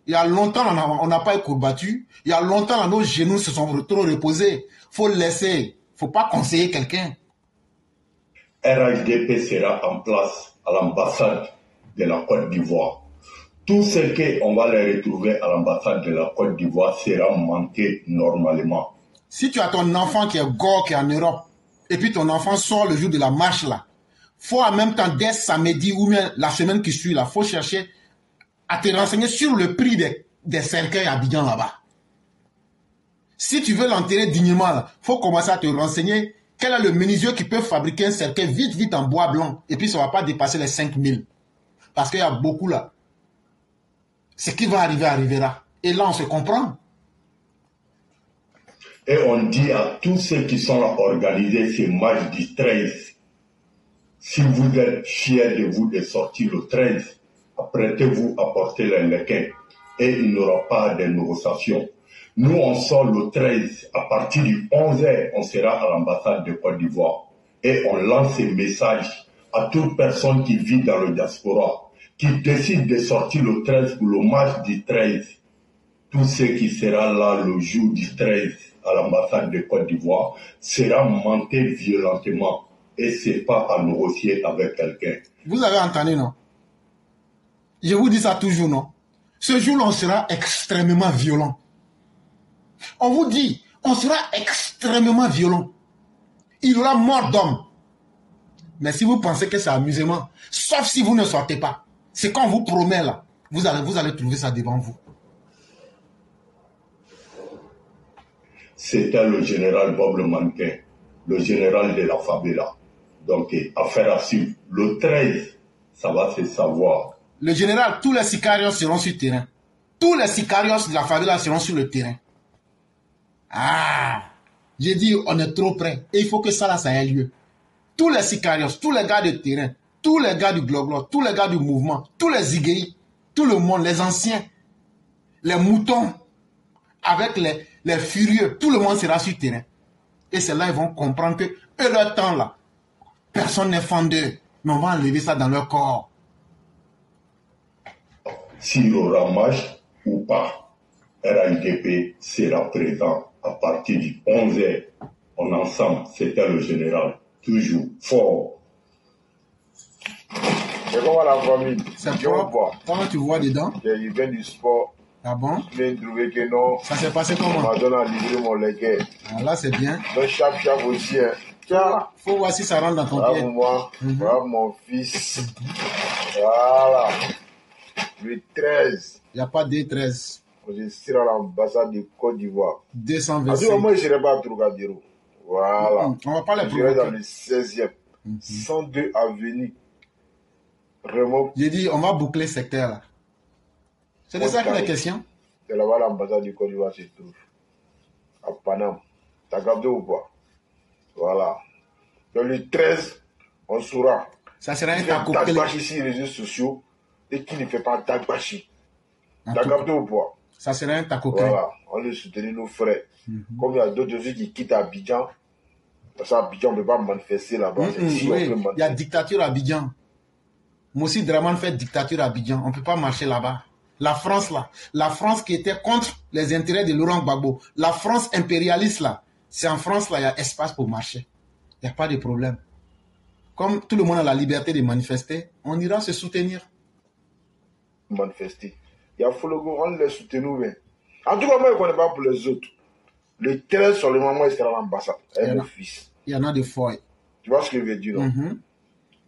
[SPEAKER 3] Il y a longtemps, on n'a pas été courbattu. Il y a longtemps, là, nos genoux se sont trop reposés. Il faut laisser. Il ne faut pas conseiller quelqu'un.
[SPEAKER 6] RHDP sera en place à l'ambassade de la Côte d'Ivoire. Tout ce qu'on va les retrouver à l'ambassade de la Côte d'Ivoire sera manqué normalement.
[SPEAKER 3] Si tu as ton enfant qui est gore, qui est en Europe, et puis ton enfant sort le jour de la marche là, faut en même temps, dès samedi ou bien la semaine qui suit là, faut chercher à te renseigner sur le prix des cercueils à Abidjan là-bas. Si tu veux l'enterrer dignement là, faut commencer à te renseigner Quel est le menuisier qui peut fabriquer un cercueil vite en bois blanc et puis ça ne va pas dépasser les 5000? Parce qu'il y a beaucoup là. Ce qui va arriver arrivera. Et là, on se comprend.
[SPEAKER 6] Et on dit à tous ceux qui sont organisés ces matchs du 13, si vous êtes fiers de vous de sortir le 13, apprêtez-vous à porter les lequins et il n'y aura pas de négociations. Nous, on sort le 13. À partir du 11h, on sera à l'ambassade de Côte d'Ivoire. Et on lance un message à toute personne qui vit dans le diaspora, qui décide de sortir le 13 pour le match du 13. Tout ce qui sera là le jour du 13 à l'ambassade de Côte d'Ivoire sera monté violentement. Et ce n'est pas à négocier avec quelqu'un.
[SPEAKER 3] Vous avez entendu, non? Je vous dis ça toujours, non? Ce jour-là, on sera extrêmement violent. On vous dit, on sera extrêmement violent. Il y aura mort d'hommes. Mais si vous pensez que c'est amusement, sauf si vous ne sortez pas, c'est quand on vous promet là, vous allez trouver ça devant vous.
[SPEAKER 6] C'était le général Bob le Mannequin, le général de la favela. Donc, affaire à suivre. Le 13, ça va se savoir.
[SPEAKER 3] Le général, tous les sicarios seront sur le terrain. Tous les sicarios de la favela seront sur le terrain. Ah, j'ai dit, on est trop près. Et il faut que ça ait lieu. Tous les sicarios, tous les gars de terrain, tous les gars du Gloglo, tous les gars du mouvement, tous les Igéi, tout le monde, les anciens, les moutons, avec les furieux, tout le monde sera sur le terrain. Et c'est là ils vont comprendre que eux, leur temps là, personne n'est fan d'eux. Mais on va enlever ça dans leur corps.
[SPEAKER 6] S'il y aura match ou pas, RHDP sera présent à partir du 11h. En ensemble, c'était le général. Toujours fort.
[SPEAKER 8] C'est comment la famille?
[SPEAKER 3] C'est propre. Comment tu vois dedans?
[SPEAKER 8] Il vient du sport.
[SPEAKER 3] Ah bon?
[SPEAKER 8] Je viens de trouver que non.
[SPEAKER 3] Ça s'est passé comment?
[SPEAKER 8] Ma donne a livré mon lequet.
[SPEAKER 3] Ah, là, c'est bien.
[SPEAKER 8] Donc, chap aussi. Hein. Tiens.
[SPEAKER 3] Faut voir si ça rentre dans ton pied.
[SPEAKER 8] Bravo moi. Bravo mon fils. Voilà. Le 13.
[SPEAKER 3] Il n'y a pas D13.
[SPEAKER 8] Je serai à l'ambassade de Côte d'Ivoire.
[SPEAKER 3] 225.
[SPEAKER 8] À ce moment, je ne serai pas à Trocadéro. Voilà.
[SPEAKER 3] On va pas les
[SPEAKER 8] provoquer. Je serai dans le 16e. 102 avenue. Vraiment.
[SPEAKER 3] J'ai dit, on va boucler le secteur là. C'est de ça que la question.
[SPEAKER 8] C'est là-bas l'ambassade du Côte d'Ivoire se trouve. À Paname. T'as capté ou pas? Voilà. Donc le 13, on saura.
[SPEAKER 3] Ça sera un taco.
[SPEAKER 8] Tagbashi sur les réseaux sociaux et qui ne fait pas Tagbashi. T'as capté ou pas?
[SPEAKER 3] Ça sera un taco.
[SPEAKER 8] Voilà. On le soutient nos frères. Comme il y a d'autres qui quittent Abidjan. Parce qu'à Abidjan, on ne peut pas manifester là-bas.
[SPEAKER 3] Oui, il y a dictature à Abidjan. Moussi Draman fait dictature à Abidjan. On ne peut pas marcher là-bas. La France là, la France qui était contre les intérêts de Laurent Gbagbo, la France impérialiste là, c'est en France là, il y a espace pour marcher. Il n'y a pas de problème. Comme tout le monde a la liberté de manifester, on ira se soutenir.
[SPEAKER 8] Manifester. Il y a Fologo, on les soutient. Mais... En tout cas, moi, je ne connais pas pour les autres. Le 13 sur le moment, il sera à l'ambassade. Avec mon fils.
[SPEAKER 3] Il y en a des fois.
[SPEAKER 8] Tu vois ce que je veux dire, non?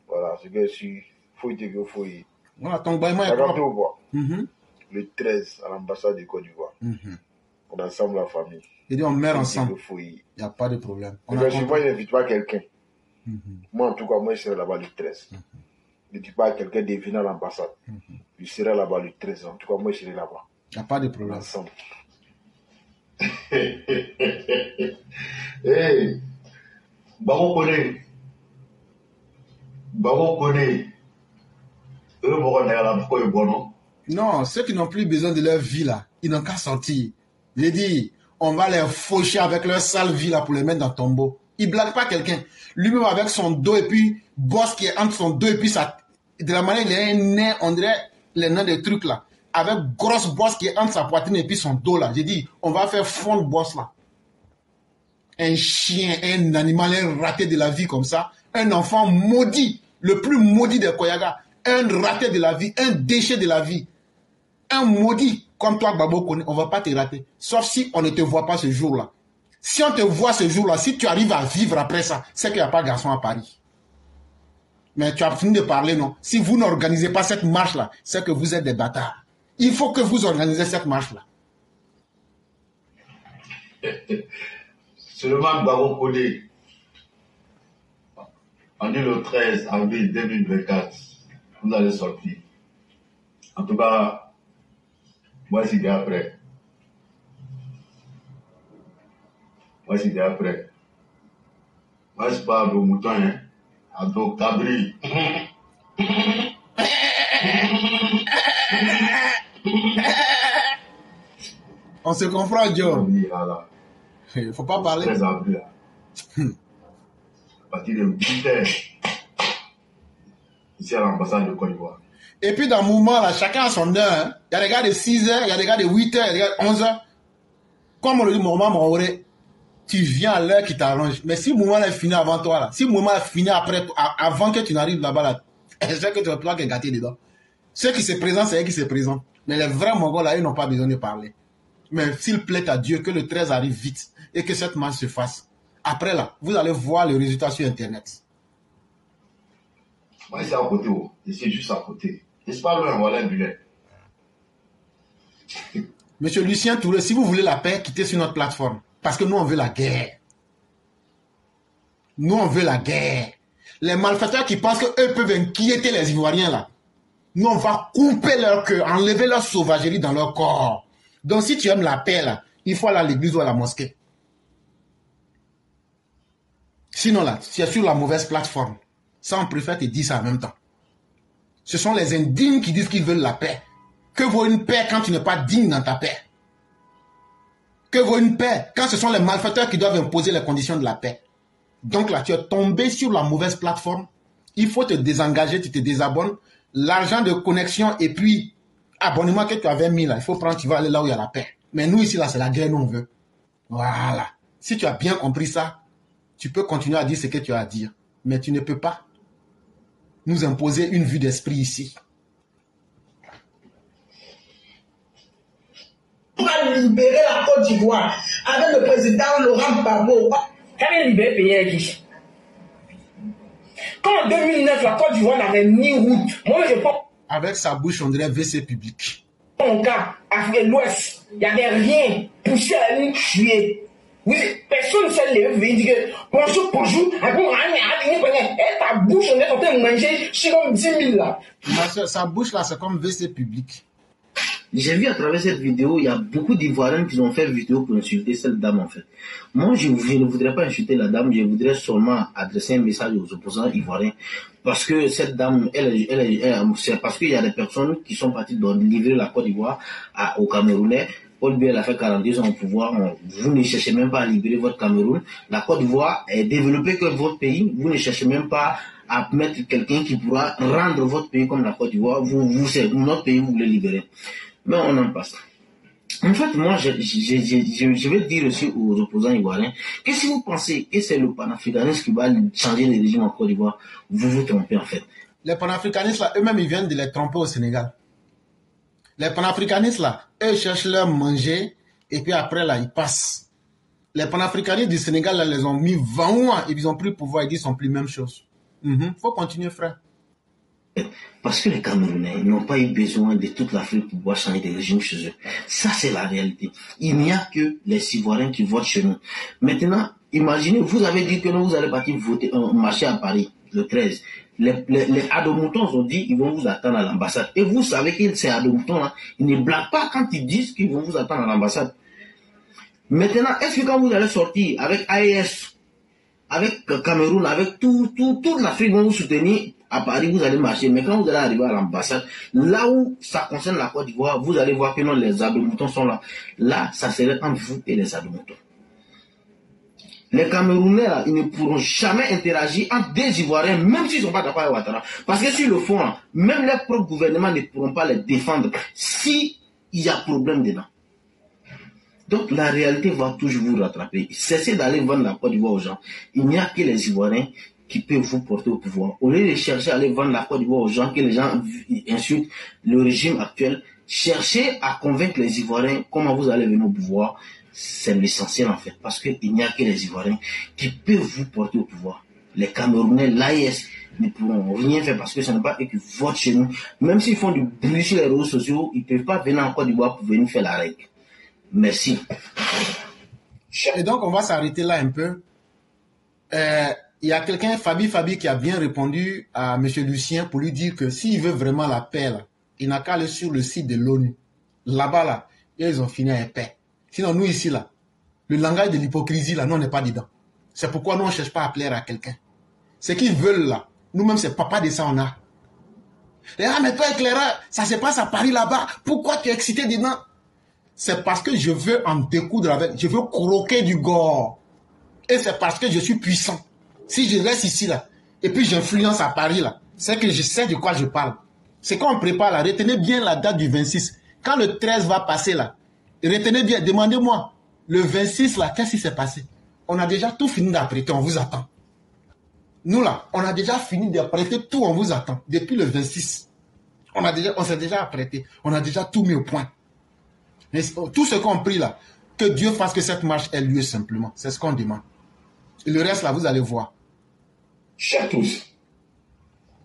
[SPEAKER 8] Voilà, c'est que si faut y dire, faut y.
[SPEAKER 3] Voilà, ton baillement est propre.
[SPEAKER 8] Le 13 à l'ambassade de Côte d'Ivoire. On est ensemble la famille.
[SPEAKER 3] Et on meurt ensemble. Il n'y a pas de problème.
[SPEAKER 8] Moi, je n'invite pas quelqu'un. Moi, en tout cas, moi, je serai là-bas le 13. Ne dis pas à quelqu'un de venir à l'ambassade. Je serai là-bas le 13. En tout cas, moi, je serai là-bas.
[SPEAKER 3] Il n'y a pas de problème.
[SPEAKER 8] Ensemble.
[SPEAKER 6] Hey, Babo Kone. Babo Kone.
[SPEAKER 3] Non, ceux qui n'ont plus besoin de leur vie là, ils n'ont qu'à sortir. J'ai dit, on va les faucher avec leur sale vie là pour les mettre dans le tombeau. Il blague pas quelqu'un. Lui-même avec son dos et puis bosse qui est entre son dos et puis ça, de la manière il a un nez, on dirait les nains des trucs là, avec grosse bosse qui est entre sa poitrine et puis son dos là. J'ai dit, on va faire fondre bosse là. Un chien, un animal, un raté de la vie comme ça, un enfant maudit, le plus maudit des Koyaga. Un raté de la vie, un déchet de la vie, un maudit comme toi, Babo Kone, on ne va pas te rater. Sauf si on ne te voit pas ce jour-là. Si on te voit ce jour-là, si tu arrives à vivre après ça, c'est qu'il n'y a pas de garçon à Paris. Mais tu as fini de parler, non? Si vous n'organisez pas cette marche-là, c'est que vous êtes des bâtards. Il faut que vous organisez cette marche-là.
[SPEAKER 6] Seulement Babo Kone, On dit le 13 avril 2024, vous allez sortir. En tout cas, moi, c'est déjà prêt. Moi, c'est déjà prêt. Moi, je parle de mouton, hein. Ado cabri.
[SPEAKER 3] On se comprend, Joe. Il ne faut pas parler.
[SPEAKER 6] 13 avril, à partir de 8h, ici à l'ambassade de Côte d'Ivoire.
[SPEAKER 3] Et puis dans le mouvement, là, chacun a son heure. Hein. Il y a des gars de 6h, il y a des gars de 8h, il y a des gars de 11h. Comme on le dit, tu viens à l'heure qui t'arrange. Mais si le mouvement est fini avant toi, là, si le mouvement est fini après, avant que tu n'arrives là-bas, là, je sais que tu vas pouvoir gâter dedans. Ceux qui se présentent, c'est eux qui se présentent. Mais les vrais Mongols, là, ils n'ont pas besoin de parler. Mais s'il plaît à Dieu que le 13 arrive vite et que cette marche se fasse, après là, vous allez voir le résultat sur Internet.
[SPEAKER 6] Moi, c'est à côté, je suis juste à côté. C'est pas loin, voilà un billet.
[SPEAKER 3] Monsieur Lucien Touré, si vous voulez la paix, quittez sur notre plateforme. Parce que nous, on veut la guerre. Nous, on veut la guerre. Les malfaiteurs qui pensent qu'eux peuvent inquiéter les Ivoiriens, là. Nous, on va couper leur cœur, enlever leur sauvagerie dans leur corps. Donc, si tu aimes la paix, là, il faut aller à l'église ou à la mosquée. Sinon, là, tu es sur la mauvaise plateforme. Ça, on préfère te dire ça en même temps. Ce sont les indignes qui disent qu'ils veulent la paix. Que vaut une paix quand tu n'es pas digne dans ta paix? Que vaut une paix quand ce sont les malfaiteurs qui doivent imposer les conditions de la paix? Donc là, tu es tombé sur la mauvaise plateforme. Il faut te désengager, tu te désabonnes. L'argent de connexion et puis abonnement que tu avais mis là, il faut prendre, tu vas aller là où il y a la paix. Mais nous ici, là, c'est la guerre, nous on veut. Voilà. Si tu as bien compris ça, tu peux continuer à dire ce que tu as à dire. Mais tu ne peux pas nous imposer une vue d'esprit ici.
[SPEAKER 11] On va libérer la Côte d'Ivoire avec le président Laurent Gbagbo. Quand il libère le pays, quand en 2009, la Côte d'Ivoire n'avait ni route, moi je pense.
[SPEAKER 3] Avec sa bouche, on dirait WC public.
[SPEAKER 11] Mon cas, Afrique de l'Ouest, il n'y avait rien. Poussé à la ligne, tué. Oui, personne ne s'est levé, il dit que bonjour, et ta bouche, on est en train de manger chez comme 10 000 là.
[SPEAKER 3] Sa bouche là, c'est comme WC public.
[SPEAKER 12] J'ai vu à travers cette vidéo, il y a beaucoup d'Ivoiriens qui ont fait vidéo pour insulter cette dame en fait. Moi, je ne voudrais pas insulter la dame, je voudrais seulement adresser un message aux opposants ivoiriens. Parce que cette dame, c'est parce qu'il y a des personnes qui sont parties livrer la Côte d'Ivoire aux Camerounais. Paul Biya a fait 42 ans au pouvoir. Vous ne cherchez même pas à libérer votre Cameroun. La Côte d'Ivoire est développée que votre pays. Vous ne cherchez même pas à mettre quelqu'un qui pourra rendre votre pays comme la Côte d'Ivoire. Notre pays, vous voulez libérer. Mais on en passe. En fait, moi, je vais dire aussi aux opposants ivoiriens que si vous pensez que c'est le panafricanisme qui va changer le régime en Côte d'Ivoire, vous vous trompez en fait.
[SPEAKER 3] Les panafricanistes, là, eux-mêmes, ils viennent de les tromper au Sénégal. Les panafricanistes, là, eux cherchent leur manger et puis après, là, ils passent. Les panafricanistes du Sénégal, là, les ont mis 20 mois et ils ont pris le pouvoir et ils sont plus même chose. Faut continuer, frère.
[SPEAKER 12] Parce que les Camerounais n'ont pas eu besoin de toute l'Afrique pour pouvoir changer de régime chez eux. Ça, c'est la réalité. Il n'y a que les Ivoiriens qui votent chez nous. Maintenant, imaginez, vous avez dit que vous allez partir voter, marcher à Paris le 13. Les adomoutons ont dit qu'ils vont vous attendre à l'ambassade. Et vous savez que ces adomoutons-là, ils ne blaguent pas quand ils disent qu'ils vont vous attendre à l'ambassade. Maintenant, est-ce que quand vous allez sortir avec AES, avec Cameroun, avec toute l'Afrique vont vous soutenir à Paris, vous allez marcher. Mais quand vous allez arriver à l'ambassade, là où ça concerne la Côte d'Ivoire, vous allez voir que non, les adomoutons sont là. Là, ça serait entre vous et les adomoutons. Les Camerounais, là, ils ne pourront jamais interagir entre des Ivoiriens, même s'ils ne sont pas d'accord avec Ouattara. Parce que sur le fond, là, même les propres gouvernements ne pourront pas les défendre s'il y a problème dedans. Donc la réalité va toujours vous rattraper. Cessez d'aller vendre la Côte d'Ivoire aux gens. Il n'y a que les Ivoiriens qui peuvent vous porter au pouvoir. Au lieu de chercher à aller vendre la Côte d'Ivoire aux gens, que les gens insultent le régime actuel, cherchez à convaincre les Ivoiriens comment vous allez venir au pouvoir. C'est l'essentiel en fait, parce qu'il n'y a que les Ivoiriens qui peuvent vous porter au pouvoir. Les Camerounais, l'AES, ne pourront rien faire parce que ce n'est pas eux qui votent chez nous. Même s'ils font du bruit sur les réseaux sociaux, ils ne peuvent pas venir en Côte d'Ivoire pour venir faire la règle. Merci.
[SPEAKER 3] Et donc, on va s'arrêter là un peu. il y a quelqu'un, Fabi, qui a bien répondu à M. Lucien pour lui dire que s'il veut vraiment la paix, là, il n'a qu'à aller sur le site de l'ONU. Là-bas, là, ils ont fini avec paix. Sinon, nous ici, là, le langage de l'hypocrisie, là, nous, on n'est pas dedans. C'est pourquoi nous, on ne cherche pas à plaire à quelqu'un. Ce qu'ils veulent, là, nous-mêmes, c'est pas de ça, on a. Ah, mais toi, éclaireur, ça se passe à Paris, là-bas. Pourquoi tu es excité dedans? C'est parce que je veux en découdre avec, je veux croquer du gore. Et c'est parce que je suis puissant. Si je reste ici, là, et puis j'influence à Paris, là, c'est que je sais de quoi je parle. C'est quand on prépare, là, retenez bien la date du 26. Quand le 13 va passer, là, retenez bien, demandez-moi, le 26, là, qu'est-ce qui s'est passé? On a déjà tout fini d'apprêter, on vous attend. Nous, là, on a déjà fini d'apprêter tout, on vous attend. Depuis le 26. On s'est déjà apprêté. On a déjà tout mis au point. Mais tout ce qu'on prie, là, que Dieu fasse que cette marche ait lieu simplement. C'est ce qu'on demande. Et le reste, là, vous allez voir.
[SPEAKER 8] Chers tous,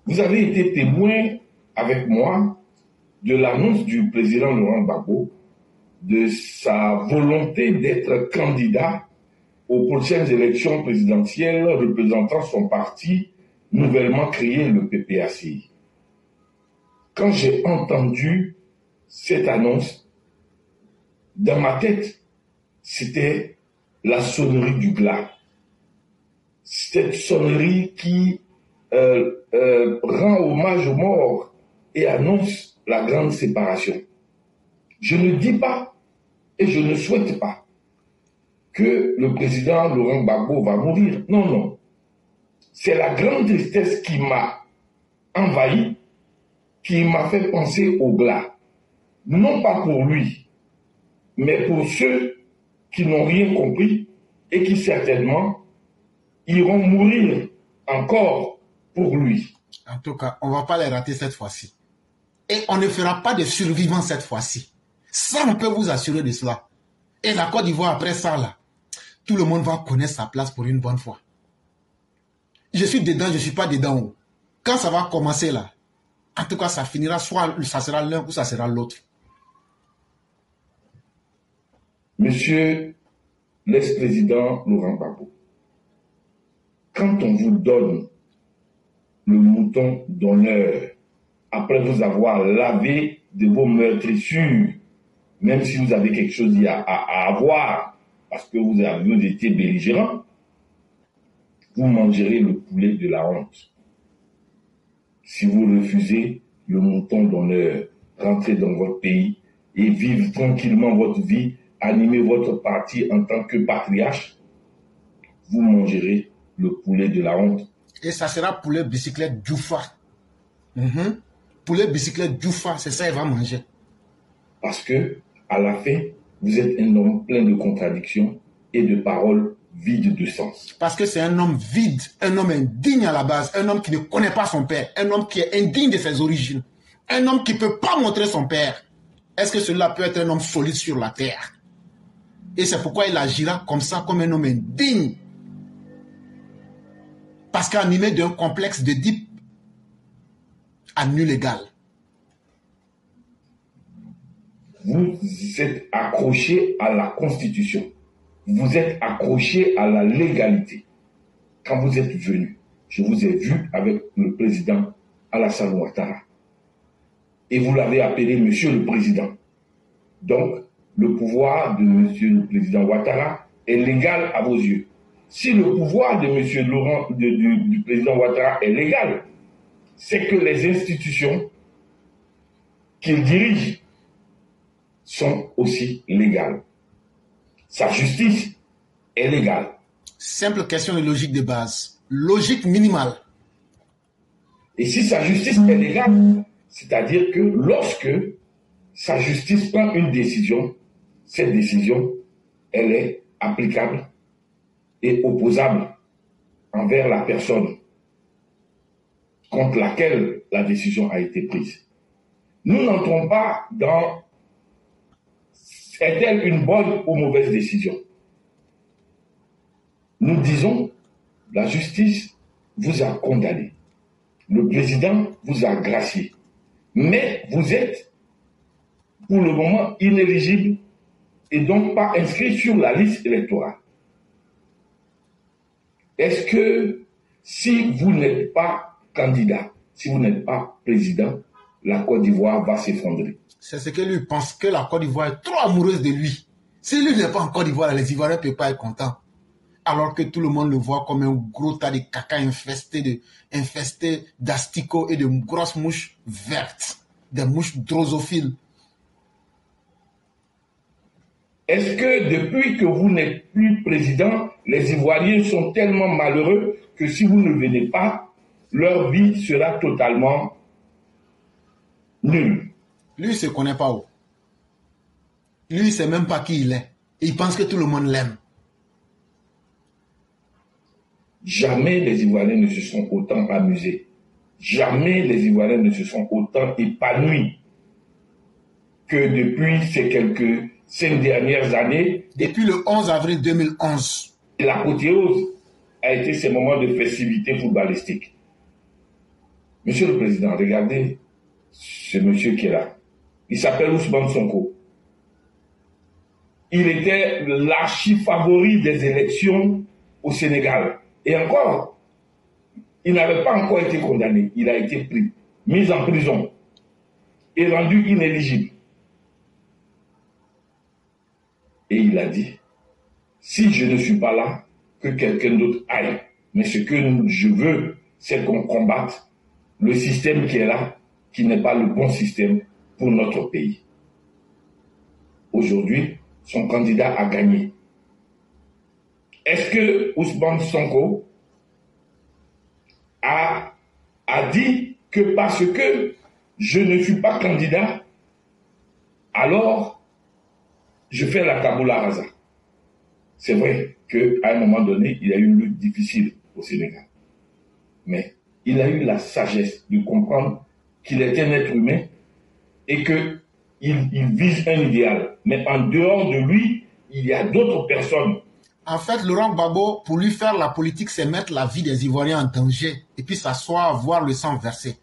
[SPEAKER 8] vous avez été témoins avec moi de l'annonce du président Laurent Gbagbo de sa volonté d'être candidat aux prochaines élections présidentielles représentant son parti nouvellement créé, le PPACI. Quand j'ai entendu cette annonce, dans ma tête, c'était la sonnerie du glas. Cette sonnerie qui rend hommage aux morts et annonce la grande séparation. Je ne dis pas et je ne souhaite pas que le président Laurent Gbagbo va mourir. Non, non. C'est la grande tristesse qui m'a envahi, qui m'a fait penser au glas. Non pas pour lui, mais pour ceux qui n'ont rien compris et qui certainement iront mourir encore pour lui.
[SPEAKER 3] En tout cas, on ne va pas les rater cette fois-ci. Et on ne fera pas de survivants cette fois-ci. Ça, on peut vous assurer de cela. Et la Côte d'Ivoire, après ça, là, tout le monde va connaître sa place pour une bonne fois. Je suis dedans, je ne suis pas dedans. Quand ça va commencer, là, en tout cas, ça finira, soit ça sera l'un ou ça sera l'autre.
[SPEAKER 8] Monsieur l'ex-président Laurent Gbagbo, quand on vous donne le mouton d'honneur, après vous avoir lavé de vos meurtrissures, même si vous avez quelque chose à avoir, parce que vous avez été belligérant, vous mangerez le poulet de la honte. Si vous refusez le mouton d'honneur, rentrez dans votre pays et vivre tranquillement votre vie, animer votre parti en tant que patriarche, vous mangerez le poulet de la honte.
[SPEAKER 3] Et ça sera poulet bicyclette Djoufa. Poulet bicyclette Djoufa, c'est ça qu'il va manger.
[SPEAKER 8] Parce que, à la fin, vous êtes un homme plein de contradictions et de paroles vides de sens.
[SPEAKER 3] Parce que c'est un homme vide, un homme indigne à la base, un homme qui ne connaît pas son père, un homme qui est indigne de ses origines, un homme qui ne peut pas montrer son père. Est-ce que cela peut être un homme solide sur la terre? Et c'est pourquoi il agira comme ça, comme un homme indigne. Parce qu'animé d'un complexe de Deep à nul égal.
[SPEAKER 8] Vous êtes accroché à la Constitution. Vous êtes accroché à la légalité. Quand vous êtes venu, je vous ai vu avec le président Alassane Ouattara. Et vous l'avez appelé Monsieur le Président. Donc, le pouvoir de Monsieur le Président Ouattara est légal à vos yeux. Si le pouvoir de Monsieur Laurent, du Président Ouattara est légal, c'est que les institutions qu'il dirige sont aussi légales. Sa justice est légale.
[SPEAKER 3] Simple question de logique de base. Logique minimale.
[SPEAKER 8] Et si sa justice est légale, c'est-à-dire que lorsque sa justice prend une décision, cette décision, elle est applicable et opposable envers la personne contre laquelle la décision a été prise. Nous n'entrons pas dans est-elle une bonne ou mauvaise décision. Nous disons, la justice vous a condamné. Le président vous a gracié. Mais vous êtes, pour le moment, inéligible et donc pas inscrit sur la liste électorale. Est-ce que
[SPEAKER 13] si vous n'êtes pas candidat, si vous n'êtes pas président, la Côte d'Ivoire va s'effondrer.
[SPEAKER 3] C'est ce que lui pense, que la Côte d'Ivoire est trop amoureuse de lui. Si lui n'est pas en Côte d'Ivoire, les Ivoiriens ne peuvent pas être contents. Alors que tout le monde le voit comme un gros tas de caca infesté d'asticots et de grosses mouches vertes, des mouches drosophiles.
[SPEAKER 13] Est-ce que depuis que vous n'êtes plus président, les Ivoiriens sont tellement malheureux que si vous ne venez pas, leur vie sera totalement nulle?
[SPEAKER 3] Lui, il ne se connaît pas où. Lui, il ne sait même pas qui il est. Il pense que tout le monde l'aime.
[SPEAKER 13] Jamais les Ivoiriens ne se sont autant amusés. Jamais les Ivoiriens ne se sont autant épanouis que depuis ces quelques 5 dernières années.
[SPEAKER 3] Depuis le 11 avril 2011.
[SPEAKER 13] L'apothéose a été ces moments de festivité footballistique. Monsieur le Président, regardez ce monsieur qui est là. Il s'appelle Ousmane Sonko. Il était l'archi-favori des élections au Sénégal. Et encore, il n'avait pas encore été condamné. Il a été pris, mis en prison et rendu inéligible. Et il a dit, si je ne suis pas là, que quelqu'un d'autre aille. Mais ce que je veux, c'est qu'on combatte le système qui est là, qui n'est pas le bon système pour notre pays. Aujourd'hui, son candidat a gagné. Est-ce que Ousmane Sonko a dit que parce que je ne suis pas candidat, alors je fais la tabula rasa? C'est vrai qu'à un moment donné, il y a eu une lutte difficile au Sénégal. Mais il a eu la sagesse de comprendre qu'il est un être humain et qu'il vise un idéal. Mais en dehors de lui, il y a d'autres personnes.
[SPEAKER 3] En fait, Laurent Gbagbo, pour lui faire la politique, c'est mettre la vie des Ivoiriens en danger et puis s'asseoir, voir le sang verser.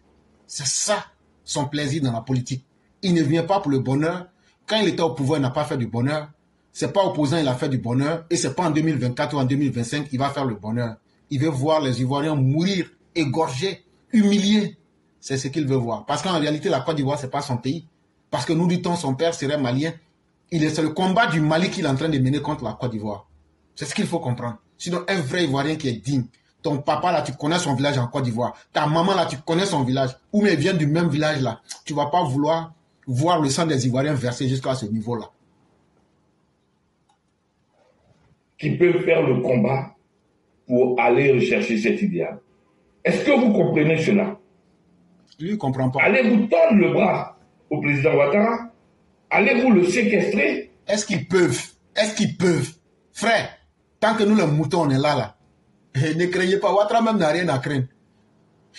[SPEAKER 3] C'est ça son plaisir dans la politique. Il ne vient pas pour le bonheur. Quand il était au pouvoir, il n'a pas fait du bonheur. C'est pas opposant, il a fait du bonheur. Et c'est pas en 2024 ou en 2025 qu'il va faire le bonheur. Il veut voir les Ivoiriens mourir, égorgés, humiliés. C'est ce qu'il veut voir. Parce qu'en réalité, la Côte d'Ivoire, c'est pas son pays. Parce que nous dit-on, son père serait malien. C'est le combat du Mali qu'il est en train de mener contre la Côte d'Ivoire. C'est ce qu'il faut comprendre. Sinon, un vrai Ivoirien qui est digne. Ton papa, là, tu connais son village en Côte d'Ivoire. Ta maman, là, tu connais son village. Ou mais vient du même village, là. Tu vas pas vouloir voir le sang des Ivoiriens verser jusqu'à ce niveau-là.
[SPEAKER 13] Qui peut faire le combat pour aller rechercher cet idéal. Est-ce que vous comprenez cela?
[SPEAKER 3] Lui, il ne comprend pas.
[SPEAKER 13] Allez-vous tendre le bras au président Ouattara? Allez-vous le séquestrer?
[SPEAKER 3] Est-ce qu'ils peuvent? Est-ce qu'ils peuvent? Frère, tant que nous, les moutons, on est là. Ne craignez pas, Ouattara même n'a rien à craindre.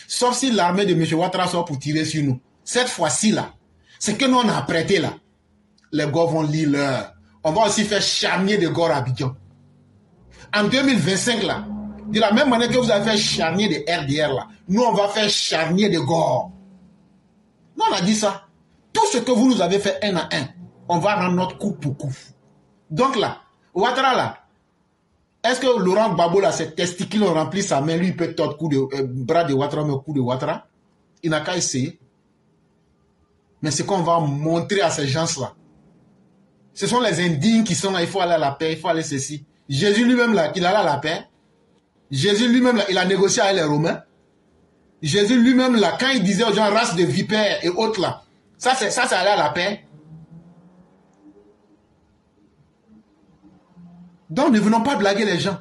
[SPEAKER 3] Sauf si l'armée de M. Ouattara sort pour tirer sur nous. Cette fois-ci, là, ce que nous, on a apprêté, là, les gars vont lire l'heure. On va aussi faire charnier de Gor à Abidjan. En 2025, là, de la même manière que vous avez fait charnier de RDR, là, nous, on va faire charnier de Gor. Nous, on a dit ça. Tout ce que vous nous avez fait un à un, on va rendre notre coup pour coup. Donc là, Ouattara, là, est-ce que Laurent Gbagbo, là, ses testicules ont rempli sa main, lui, il peut tordre bras de Ouattara, mais au coup de Ouattara? Il n'a qu'à essayer. Mais ce qu'on va montrer à ces gens-là, ce sont les indignes qui sont là, il faut aller à la paix, il faut aller ceci. Jésus lui-même, là, il allait à la paix. Jésus lui-même, là, il a négocié avec les Romains. Jésus lui-même, là, quand il disait aux gens, race de vipères et autres, là, ça, c'est aller à la paix. Donc, ne venons pas blaguer les gens.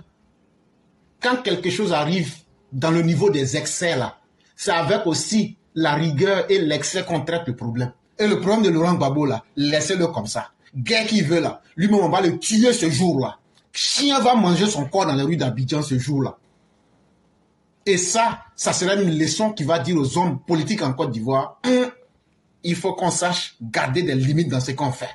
[SPEAKER 3] Quand quelque chose arrive dans le niveau des excès, là, c'est avec aussi la rigueur et l'excès qu'on traite le problème. Et le problème de Laurent Gbagbo, là, laissez-le comme ça. Guerre qu'il veut, là, lui-même, on va le tuer ce jour-là. Chien va manger son corps dans les rues d'Abidjan ce jour-là. Et ça serait une leçon qui va dire aux hommes politiques en Côte d'Ivoire, il faut qu'on sache garder des limites dans ce qu'on fait.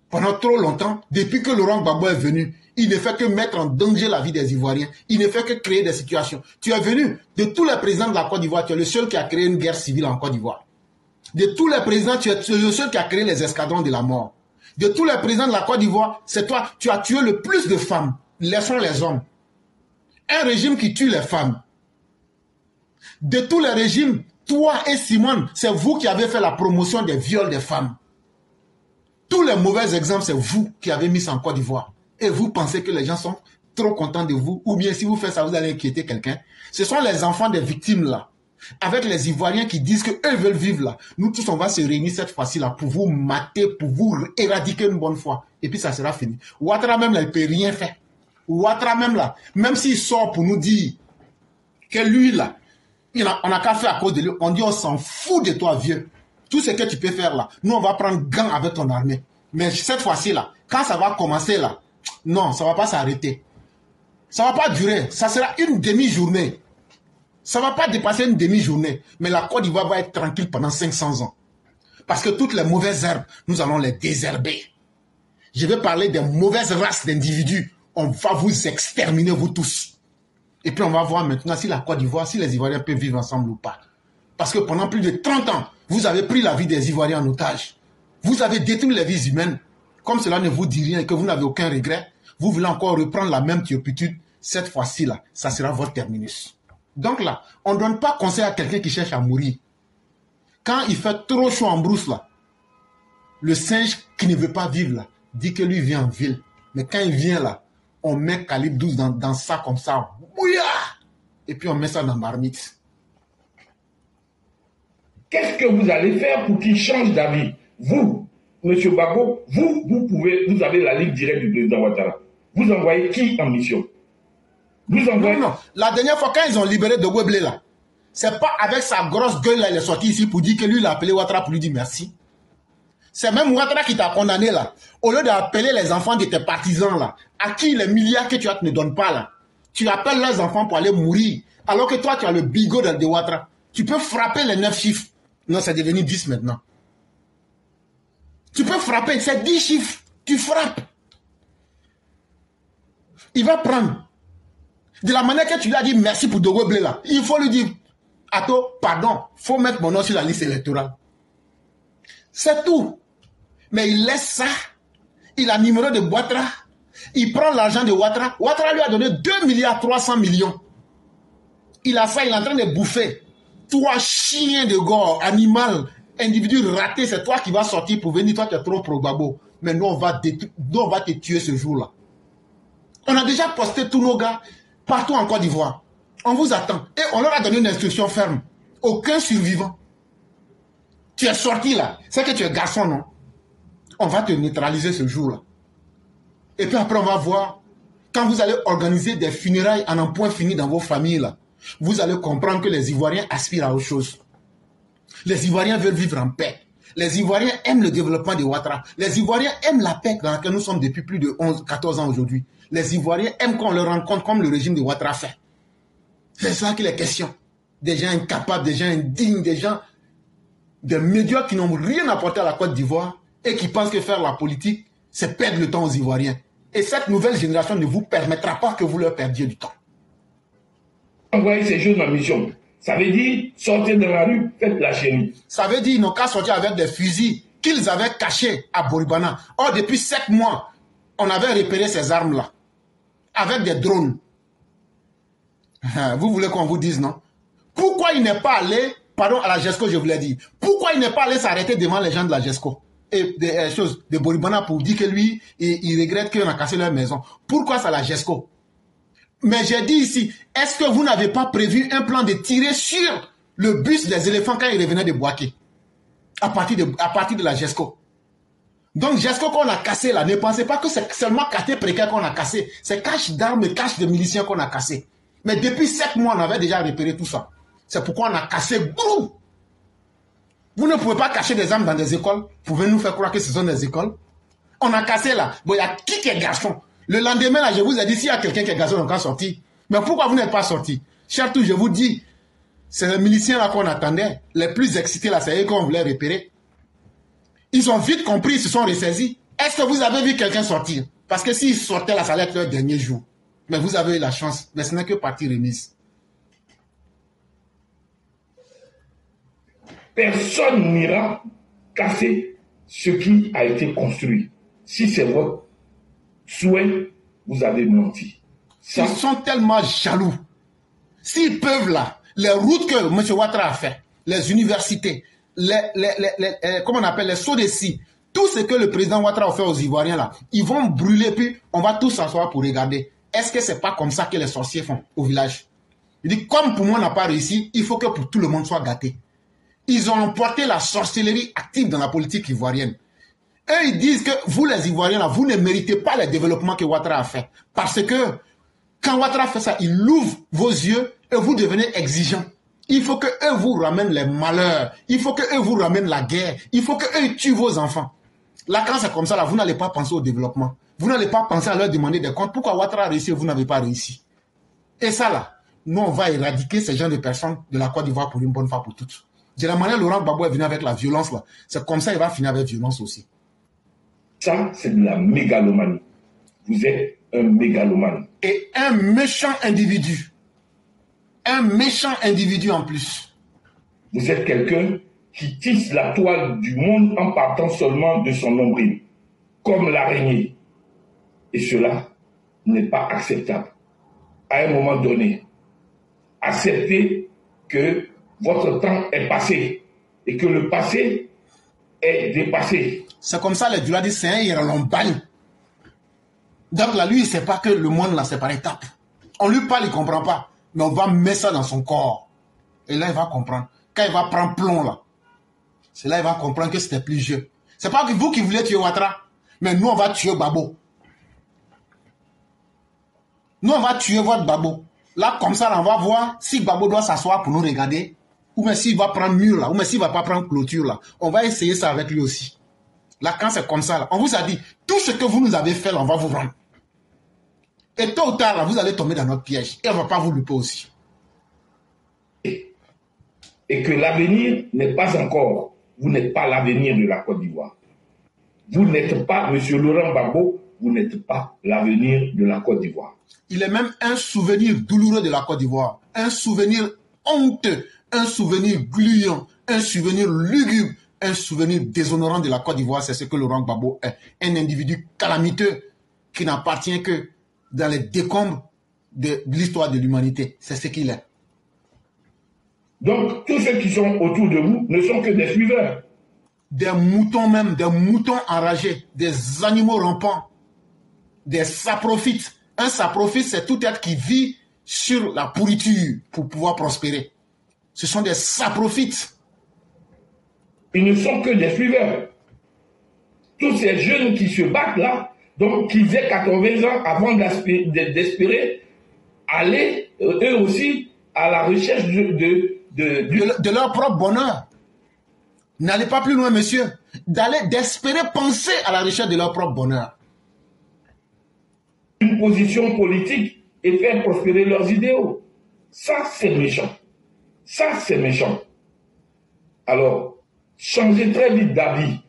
[SPEAKER 3] Pendant trop longtemps, depuis que Laurent Gbagbo est venu, il ne fait que mettre en danger la vie des Ivoiriens. Il ne fait que créer des situations. Tu es venu, de tous les présidents de la Côte d'Ivoire, tu es le seul qui a créé une guerre civile en Côte d'Ivoire. De tous les présidents, tu es le seul qui a créé les escadrons de la mort. De tous les présidents de la Côte d'Ivoire, c'est toi, tu as tué le plus de femmes. Laissons les hommes. Un régime qui tue les femmes, De tous les régimes, toi et Simone, c'est vous qui avez fait la promotion des viols des femmes. Tous les mauvais exemples, c'est vous qui avez mis ça en Côte d'Ivoire. Et vous pensez que les gens sont trop contents de vous, ou bien si vous faites ça, vous allez inquiéter quelqu'un. Ce sont les enfants des victimes là, avec les Ivoiriens qui disent qu'eux veulent vivre là. Nous tous, on va se réunir cette fois-ci là pour vous mater, pour vous éradiquer une bonne fois. Et puis ça sera fini. Ouattara même là, il ne peut rien faire. Ouattara même là, même s'il sort pour nous dire que lui là, on n'a qu'à faire à cause de lui, on dit on s'en fout de toi vieux. Tout ce que tu peux faire là, nous on va prendre gant avec ton armée. Mais cette fois-ci là, quand ça va commencer là, non, ça ne va pas s'arrêter. Ça ne va pas durer, ça sera une demi-journée. Ça ne va pas dépasser une demi-journée. Mais la Côte d'Ivoire va être tranquille pendant 500 ans. Parce que toutes les mauvaises herbes, nous allons les désherber. Je vais parler des mauvaises races d'individus. On va vous exterminer, vous tous. Et puis on va voir maintenant si la Côte d'Ivoire, si les Ivoiriens peuvent vivre ensemble ou pas. Parce que pendant plus de 30 ans, vous avez pris la vie des Ivoiriens en otage. Vous avez détruit les vies humaines. Comme cela ne vous dit rien et que vous n'avez aucun regret, vous voulez encore reprendre la même turpitude. Cette fois-ci là, ça sera votre terminus. Donc là, on ne donne pas conseil à quelqu'un qui cherche à mourir. Quand il fait trop chaud en brousse là, le singe qui ne veut pas vivre là, dit que lui vient en ville. Mais quand il vient là, on met calibre 12 dans ça comme ça. Bouya! Et puis on met ça dans la marmite.
[SPEAKER 13] Qu'est-ce que vous allez faire pour qu'il change d'avis? Vous, M. Gbagbo, vous avez la ligne directe du président Ouattara. Vous envoyez qui en mission? Vous envoyez...
[SPEAKER 3] Non. La dernière fois, quand ils ont libéré de Weblé là, c'est pas avec sa grosse gueule là, il est sorti ici pour dire que lui, il a appelé Ouattara pour lui dire merci. C'est même Ouattara qui t'a condamné là. Au lieu d'appeler les enfants de tes partisans là, à qui les milliards que tu as ne donnes pas là, tu appelles leurs enfants pour aller mourir. Alors que toi, tu as le bigot de Ouattara. Tu peux frapper les 9 chiffres. Non, c'est devenu 10 maintenant. Tu peux frapper, c'est 10 chiffres. Tu frappes. Il va prendre. De la manière que tu lui as dit merci pour Dogo Blé là, il faut lui dire, Ato, pardon, il faut mettre mon nom sur la liste électorale. C'est tout. Mais il laisse ça. Il a le numéro de Ouattara. Il prend l'argent de Ouattara. Ouattara lui a donné 2 milliards 300 millions. Il a ça, il est en train de bouffer. Toi, chien de gore, animal, individu raté, c'est toi qui vas sortir pour venir. Toi, tu es trop pro-Gbagbo. Mais nous, on va te tuer ce jour-là. On a déjà posté tous nos gars partout en Côte d'Ivoire. On vous attend. Et on leur a donné une instruction ferme. Aucun survivant. Tu es sorti là. C'est que tu es garçon, non? On va te neutraliser ce jour-là. Et puis après, on va voir. Quand vous allez organiser des funérailles en un point fini dans vos familles, là, vous allez comprendre que les Ivoiriens aspirent à autre chose. Les Ivoiriens veulent vivre en paix. Les Ivoiriens aiment le développement de Ouattara. Les Ivoiriens aiment la paix dans laquelle nous sommes depuis plus de 14 ans aujourd'hui. Les Ivoiriens aiment qu'on leur rencontre comme le régime de Ouattara fait. C'est ça qu'il est question. Des gens incapables, des gens indignes, des médiocres qui n'ont rien apporté à la Côte d'Ivoire et qui pensent que faire la politique, c'est perdre le temps aux Ivoiriens. Et cette nouvelle génération ne vous permettra pas que vous leur perdiez du temps.
[SPEAKER 13] Envoyez ces choses en mission. Ça veut dire sortir de la rue, faites la chenille.
[SPEAKER 3] Ça veut dire qu'ils n'ont qu'à sortir avec des fusils qu'ils avaient cachés à Boribana. Or, depuis 7 mois, on avait repéré ces armes-là avec des drones. Vous voulez qu'on vous dise, non? Pourquoi il n'est pas allé, pardon, à la GESCO, je vous l'ai dit, pourquoi il n'est pas allé s'arrêter devant les gens de la GESCO et des choses de Boribana pour dire que lui, il regrette qu'on a cassé leur maison? Pourquoi c'est la GESCO? Mais j'ai dit ici, est-ce que vous n'avez pas prévu un plan de tirer sur le bus des éléphants quand ils revenaient de Bouaké à partir de la GESCO? Donc GESCO qu'on a cassé là, ne pensez pas que c'est seulement quartier précaire qu'on a cassé. C'est cache d'armes et cache de miliciens qu'on a cassé. Mais depuis 7 mois, on avait déjà repéré tout ça. C'est pourquoi on a cassé boum. Vous ne pouvez pas cacher des armes dans des écoles. Vous pouvez nous faire croire que ce sont des écoles. On a cassé là. Bon, il y a qui est garçon? Le lendemain, là, je vous ai dit, s'il y a quelqu'un qui est garçon, on va sortir. Mais pourquoi vous n'êtes pas sorti? Surtout, je vous dis, c'est les miliciens là qu'on attendait. Les plus excités là, c'est eux qu'on voulait repérer. Ils ont vite compris, ils se sont ressaisis. Est-ce que vous avez vu quelqu'un sortir? Parce que s'ils sortaient là, ça allait être leur dernier jour. Mais vous avez eu la chance. Mais ce n'est que partie remise.
[SPEAKER 13] Personne n'ira casser ce qui a été construit. Si c'est votre souhait, vous avez menti.
[SPEAKER 3] Ils sont tellement jaloux. S'ils peuvent là, Les routes que M. Ouattara a fait, les universités, comment on appelle, les sauts de scie, tout ce que le président Ouattara a fait aux Ivoiriens là, ils vont brûler, puis on va tous s'asseoir pour regarder. Est-ce que c'est pas comme ça que les sorciers font au village? Il dit, comme pour moi n'a pas réussi, il faut que pour tout le monde soit gâté. Ils ont emporté la sorcellerie active dans la politique ivoirienne. Eux, ils disent que vous, les Ivoiriens, là, vous ne méritez pas le développement que Ouattara a fait. Parce que quand Ouattara fait ça, il ouvre vos yeux et vous devenez exigeants. Il faut qu'eux vous ramènent les malheurs. Il faut qu'eux vous ramènent la guerre. Il faut qu'eux tuent vos enfants. Là, quand c'est comme ça, là, vous n'allez pas penser au développement. Vous n'allez pas penser à leur demander des comptes. Pourquoi Ouattara a réussi et vous n'avez pas réussi? Et ça, là, nous, on va éradiquer ces gens de personnes de la Côte d'Ivoire pour une bonne fois pour toutes. De la manière Laurent Gbagbo est venu avec la violence, là, c'est comme ça qu'il va finir avec violence aussi.
[SPEAKER 13] Ça, c'est de la mégalomanie. Vous êtes un mégalomane.
[SPEAKER 3] Et un méchant individu. Un méchant individu en plus.
[SPEAKER 13] Vous êtes quelqu'un qui tisse la toile du monde en partant seulement de son nombril, comme l'araignée. Et cela n'est pas acceptable. À un moment donné, acceptez que votre temps est passé et que le passé est dépassé.
[SPEAKER 3] C'est comme ça, les Dula disent, c'est un Irlombagne. Donc là, lui, il ne sait pas que le monde, là, c'est par étapes. On lui parle, il ne comprend pas. Mais on va mettre ça dans son corps. Et là, il va comprendre. Quand il va prendre plomb, là, c'est là qu'il va comprendre que c'était plus jeu. C'est pas que vous qui voulez tuer Ouattara, mais nous, on va tuer Gbagbo. Nous, on va tuer votre Gbagbo. Là, comme ça, là, on va voir si Gbagbo doit s'asseoir pour nous regarder, ou même s'il va prendre mur, là, ou même s'il ne va pas prendre clôture, là. On va essayer ça avec lui aussi. Là, quand c'est comme ça, là, on vous a dit, tout ce que vous nous avez fait, là, on va vous rendre. Et tôt ou tard, là, vous allez tomber dans notre piège. Et on ne va pas vous louper aussi.
[SPEAKER 13] Et que l'avenir n'est pas encore. Vous n'êtes pas l'avenir de la Côte d'Ivoire. Vous n'êtes pas, M. Laurent Gbagbo, vous n'êtes pas l'avenir de la Côte d'Ivoire.
[SPEAKER 3] Il est même un souvenir douloureux de la Côte d'Ivoire. Un souvenir honteux. Un souvenir gluant. Un souvenir lugubre. Un souvenir déshonorant de la Côte d'Ivoire. C'est ce que Laurent Gbagbo est. Un individu calamiteux qui n'appartient que dans les décombres de l'histoire de l'humanité. C'est ce qu'il est.
[SPEAKER 13] Donc, tous ceux qui sont autour de vous ne sont que des suiveurs.
[SPEAKER 3] Des moutons même, des moutons enragés, des animaux rampants, des saprophytes. Un saprophyte, c'est tout être qui vit sur la pourriture pour pouvoir prospérer. Ce sont des saprophytes.
[SPEAKER 13] Ils ne sont que des suiveurs. Tous ces jeunes qui se battent là, donc qu'ils aient 80 ans avant d'espérer aller, eux aussi, à la recherche de
[SPEAKER 3] leur propre bonheur. N'allez pas plus loin, monsieur. D'espérer penser à la recherche de leur propre bonheur.
[SPEAKER 13] Une position politique et faire prospérer leurs idéaux. Ça, c'est méchant. Ça, c'est méchant. Alors, changez très vite d'avis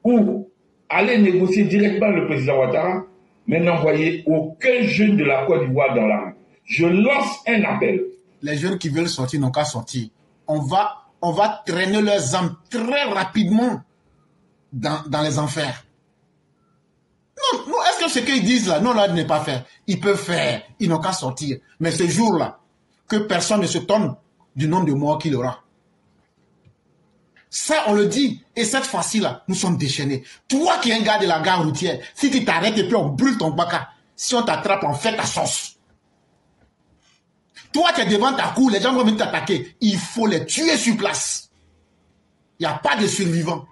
[SPEAKER 13] ou allez négocier directement le président Ouattara, mais n'envoyez aucun jeune de la Côte d'Ivoire dans la rue. Je lance un appel.
[SPEAKER 3] Les jeunes qui veulent sortir n'ont qu'à sortir. On va traîner leurs âmes très rapidement dans les enfers. Non, est-ce que ce qu'ils disent là, non, là, n'est pas faire. Ils peuvent faire, ils n'ont qu'à sortir. Mais ce jour-là, que personne ne se tonne du nombre de morts qu'il aura. Ça, on le dit. Et cette fois-ci, là, nous sommes déchaînés. Toi qui es un gars de la gare routière, si tu t'arrêtes et puis on brûle ton baka, si on t'attrape, on fait ta sauce. Toi, tu es devant ta cour, les gens vont venir t'attaquer. Il faut les tuer sur place. Il n'y a pas de survivants.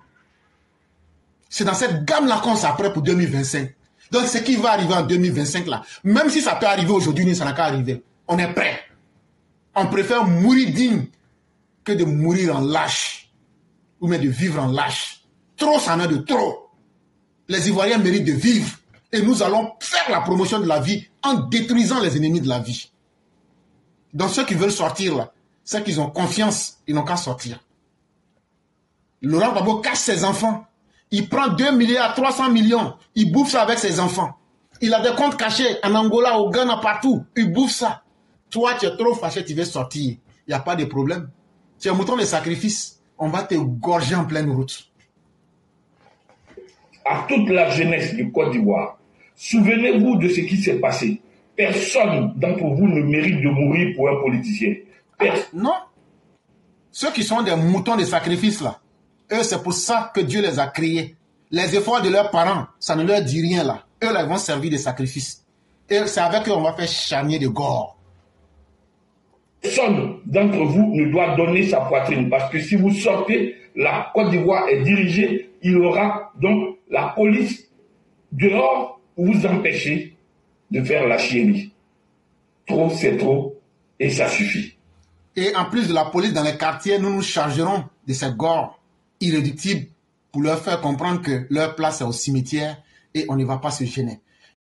[SPEAKER 3] C'est dans cette gamme-là qu'on s'apprête pour 2025. Donc, ce qui va arriver en 2025, là, même si ça peut arriver aujourd'hui, ça n'a qu'à arriver. On est prêt. On préfère mourir digne que de mourir en lâche. Ou même de vivre en lâche. Trop, ça en a de trop. Les Ivoiriens méritent de vivre. Et nous allons faire la promotion de la vie en détruisant les ennemis de la vie. Donc ceux qui veulent sortir là, ceux qui ont confiance, ils n'ont qu'à sortir. Laurent Gbagbo cache ses enfants. Il prend 2 milliards, 300 millions. Il bouffe ça avec ses enfants. Il a des comptes cachés en Angola, au Ghana, partout. Il bouffe ça. Toi, tu es trop fâché, tu veux sortir. Il n'y a pas de problème. Tu es un mouton de sacrifice. On va te gorger en pleine route.
[SPEAKER 13] À toute la jeunesse du Côte d'Ivoire, souvenez-vous de ce qui s'est passé. Personne d'entre vous ne mérite de mourir pour un politicien.
[SPEAKER 3] Non. Ceux qui sont des moutons de sacrifice, là, eux, c'est pour ça que Dieu les a créés. Les efforts de leurs parents, ça ne leur dit rien, là. Eux, là, ils vont servir de sacrifice. Et c'est avec eux qu'on va faire charnier de gore.
[SPEAKER 13] Personne d'entre vous ne doit donner sa poitrine, parce que si vous sortez, la Côte d'Ivoire est dirigée, il y aura donc la police dehors pour vous empêcher de faire la chiennerie. Trop, c'est trop, et ça suffit.
[SPEAKER 3] Et en plus de la police dans les quartiers, nous nous chargerons de ces gores irréductibles pour leur faire comprendre que leur place est au cimetière et on ne va pas se gêner.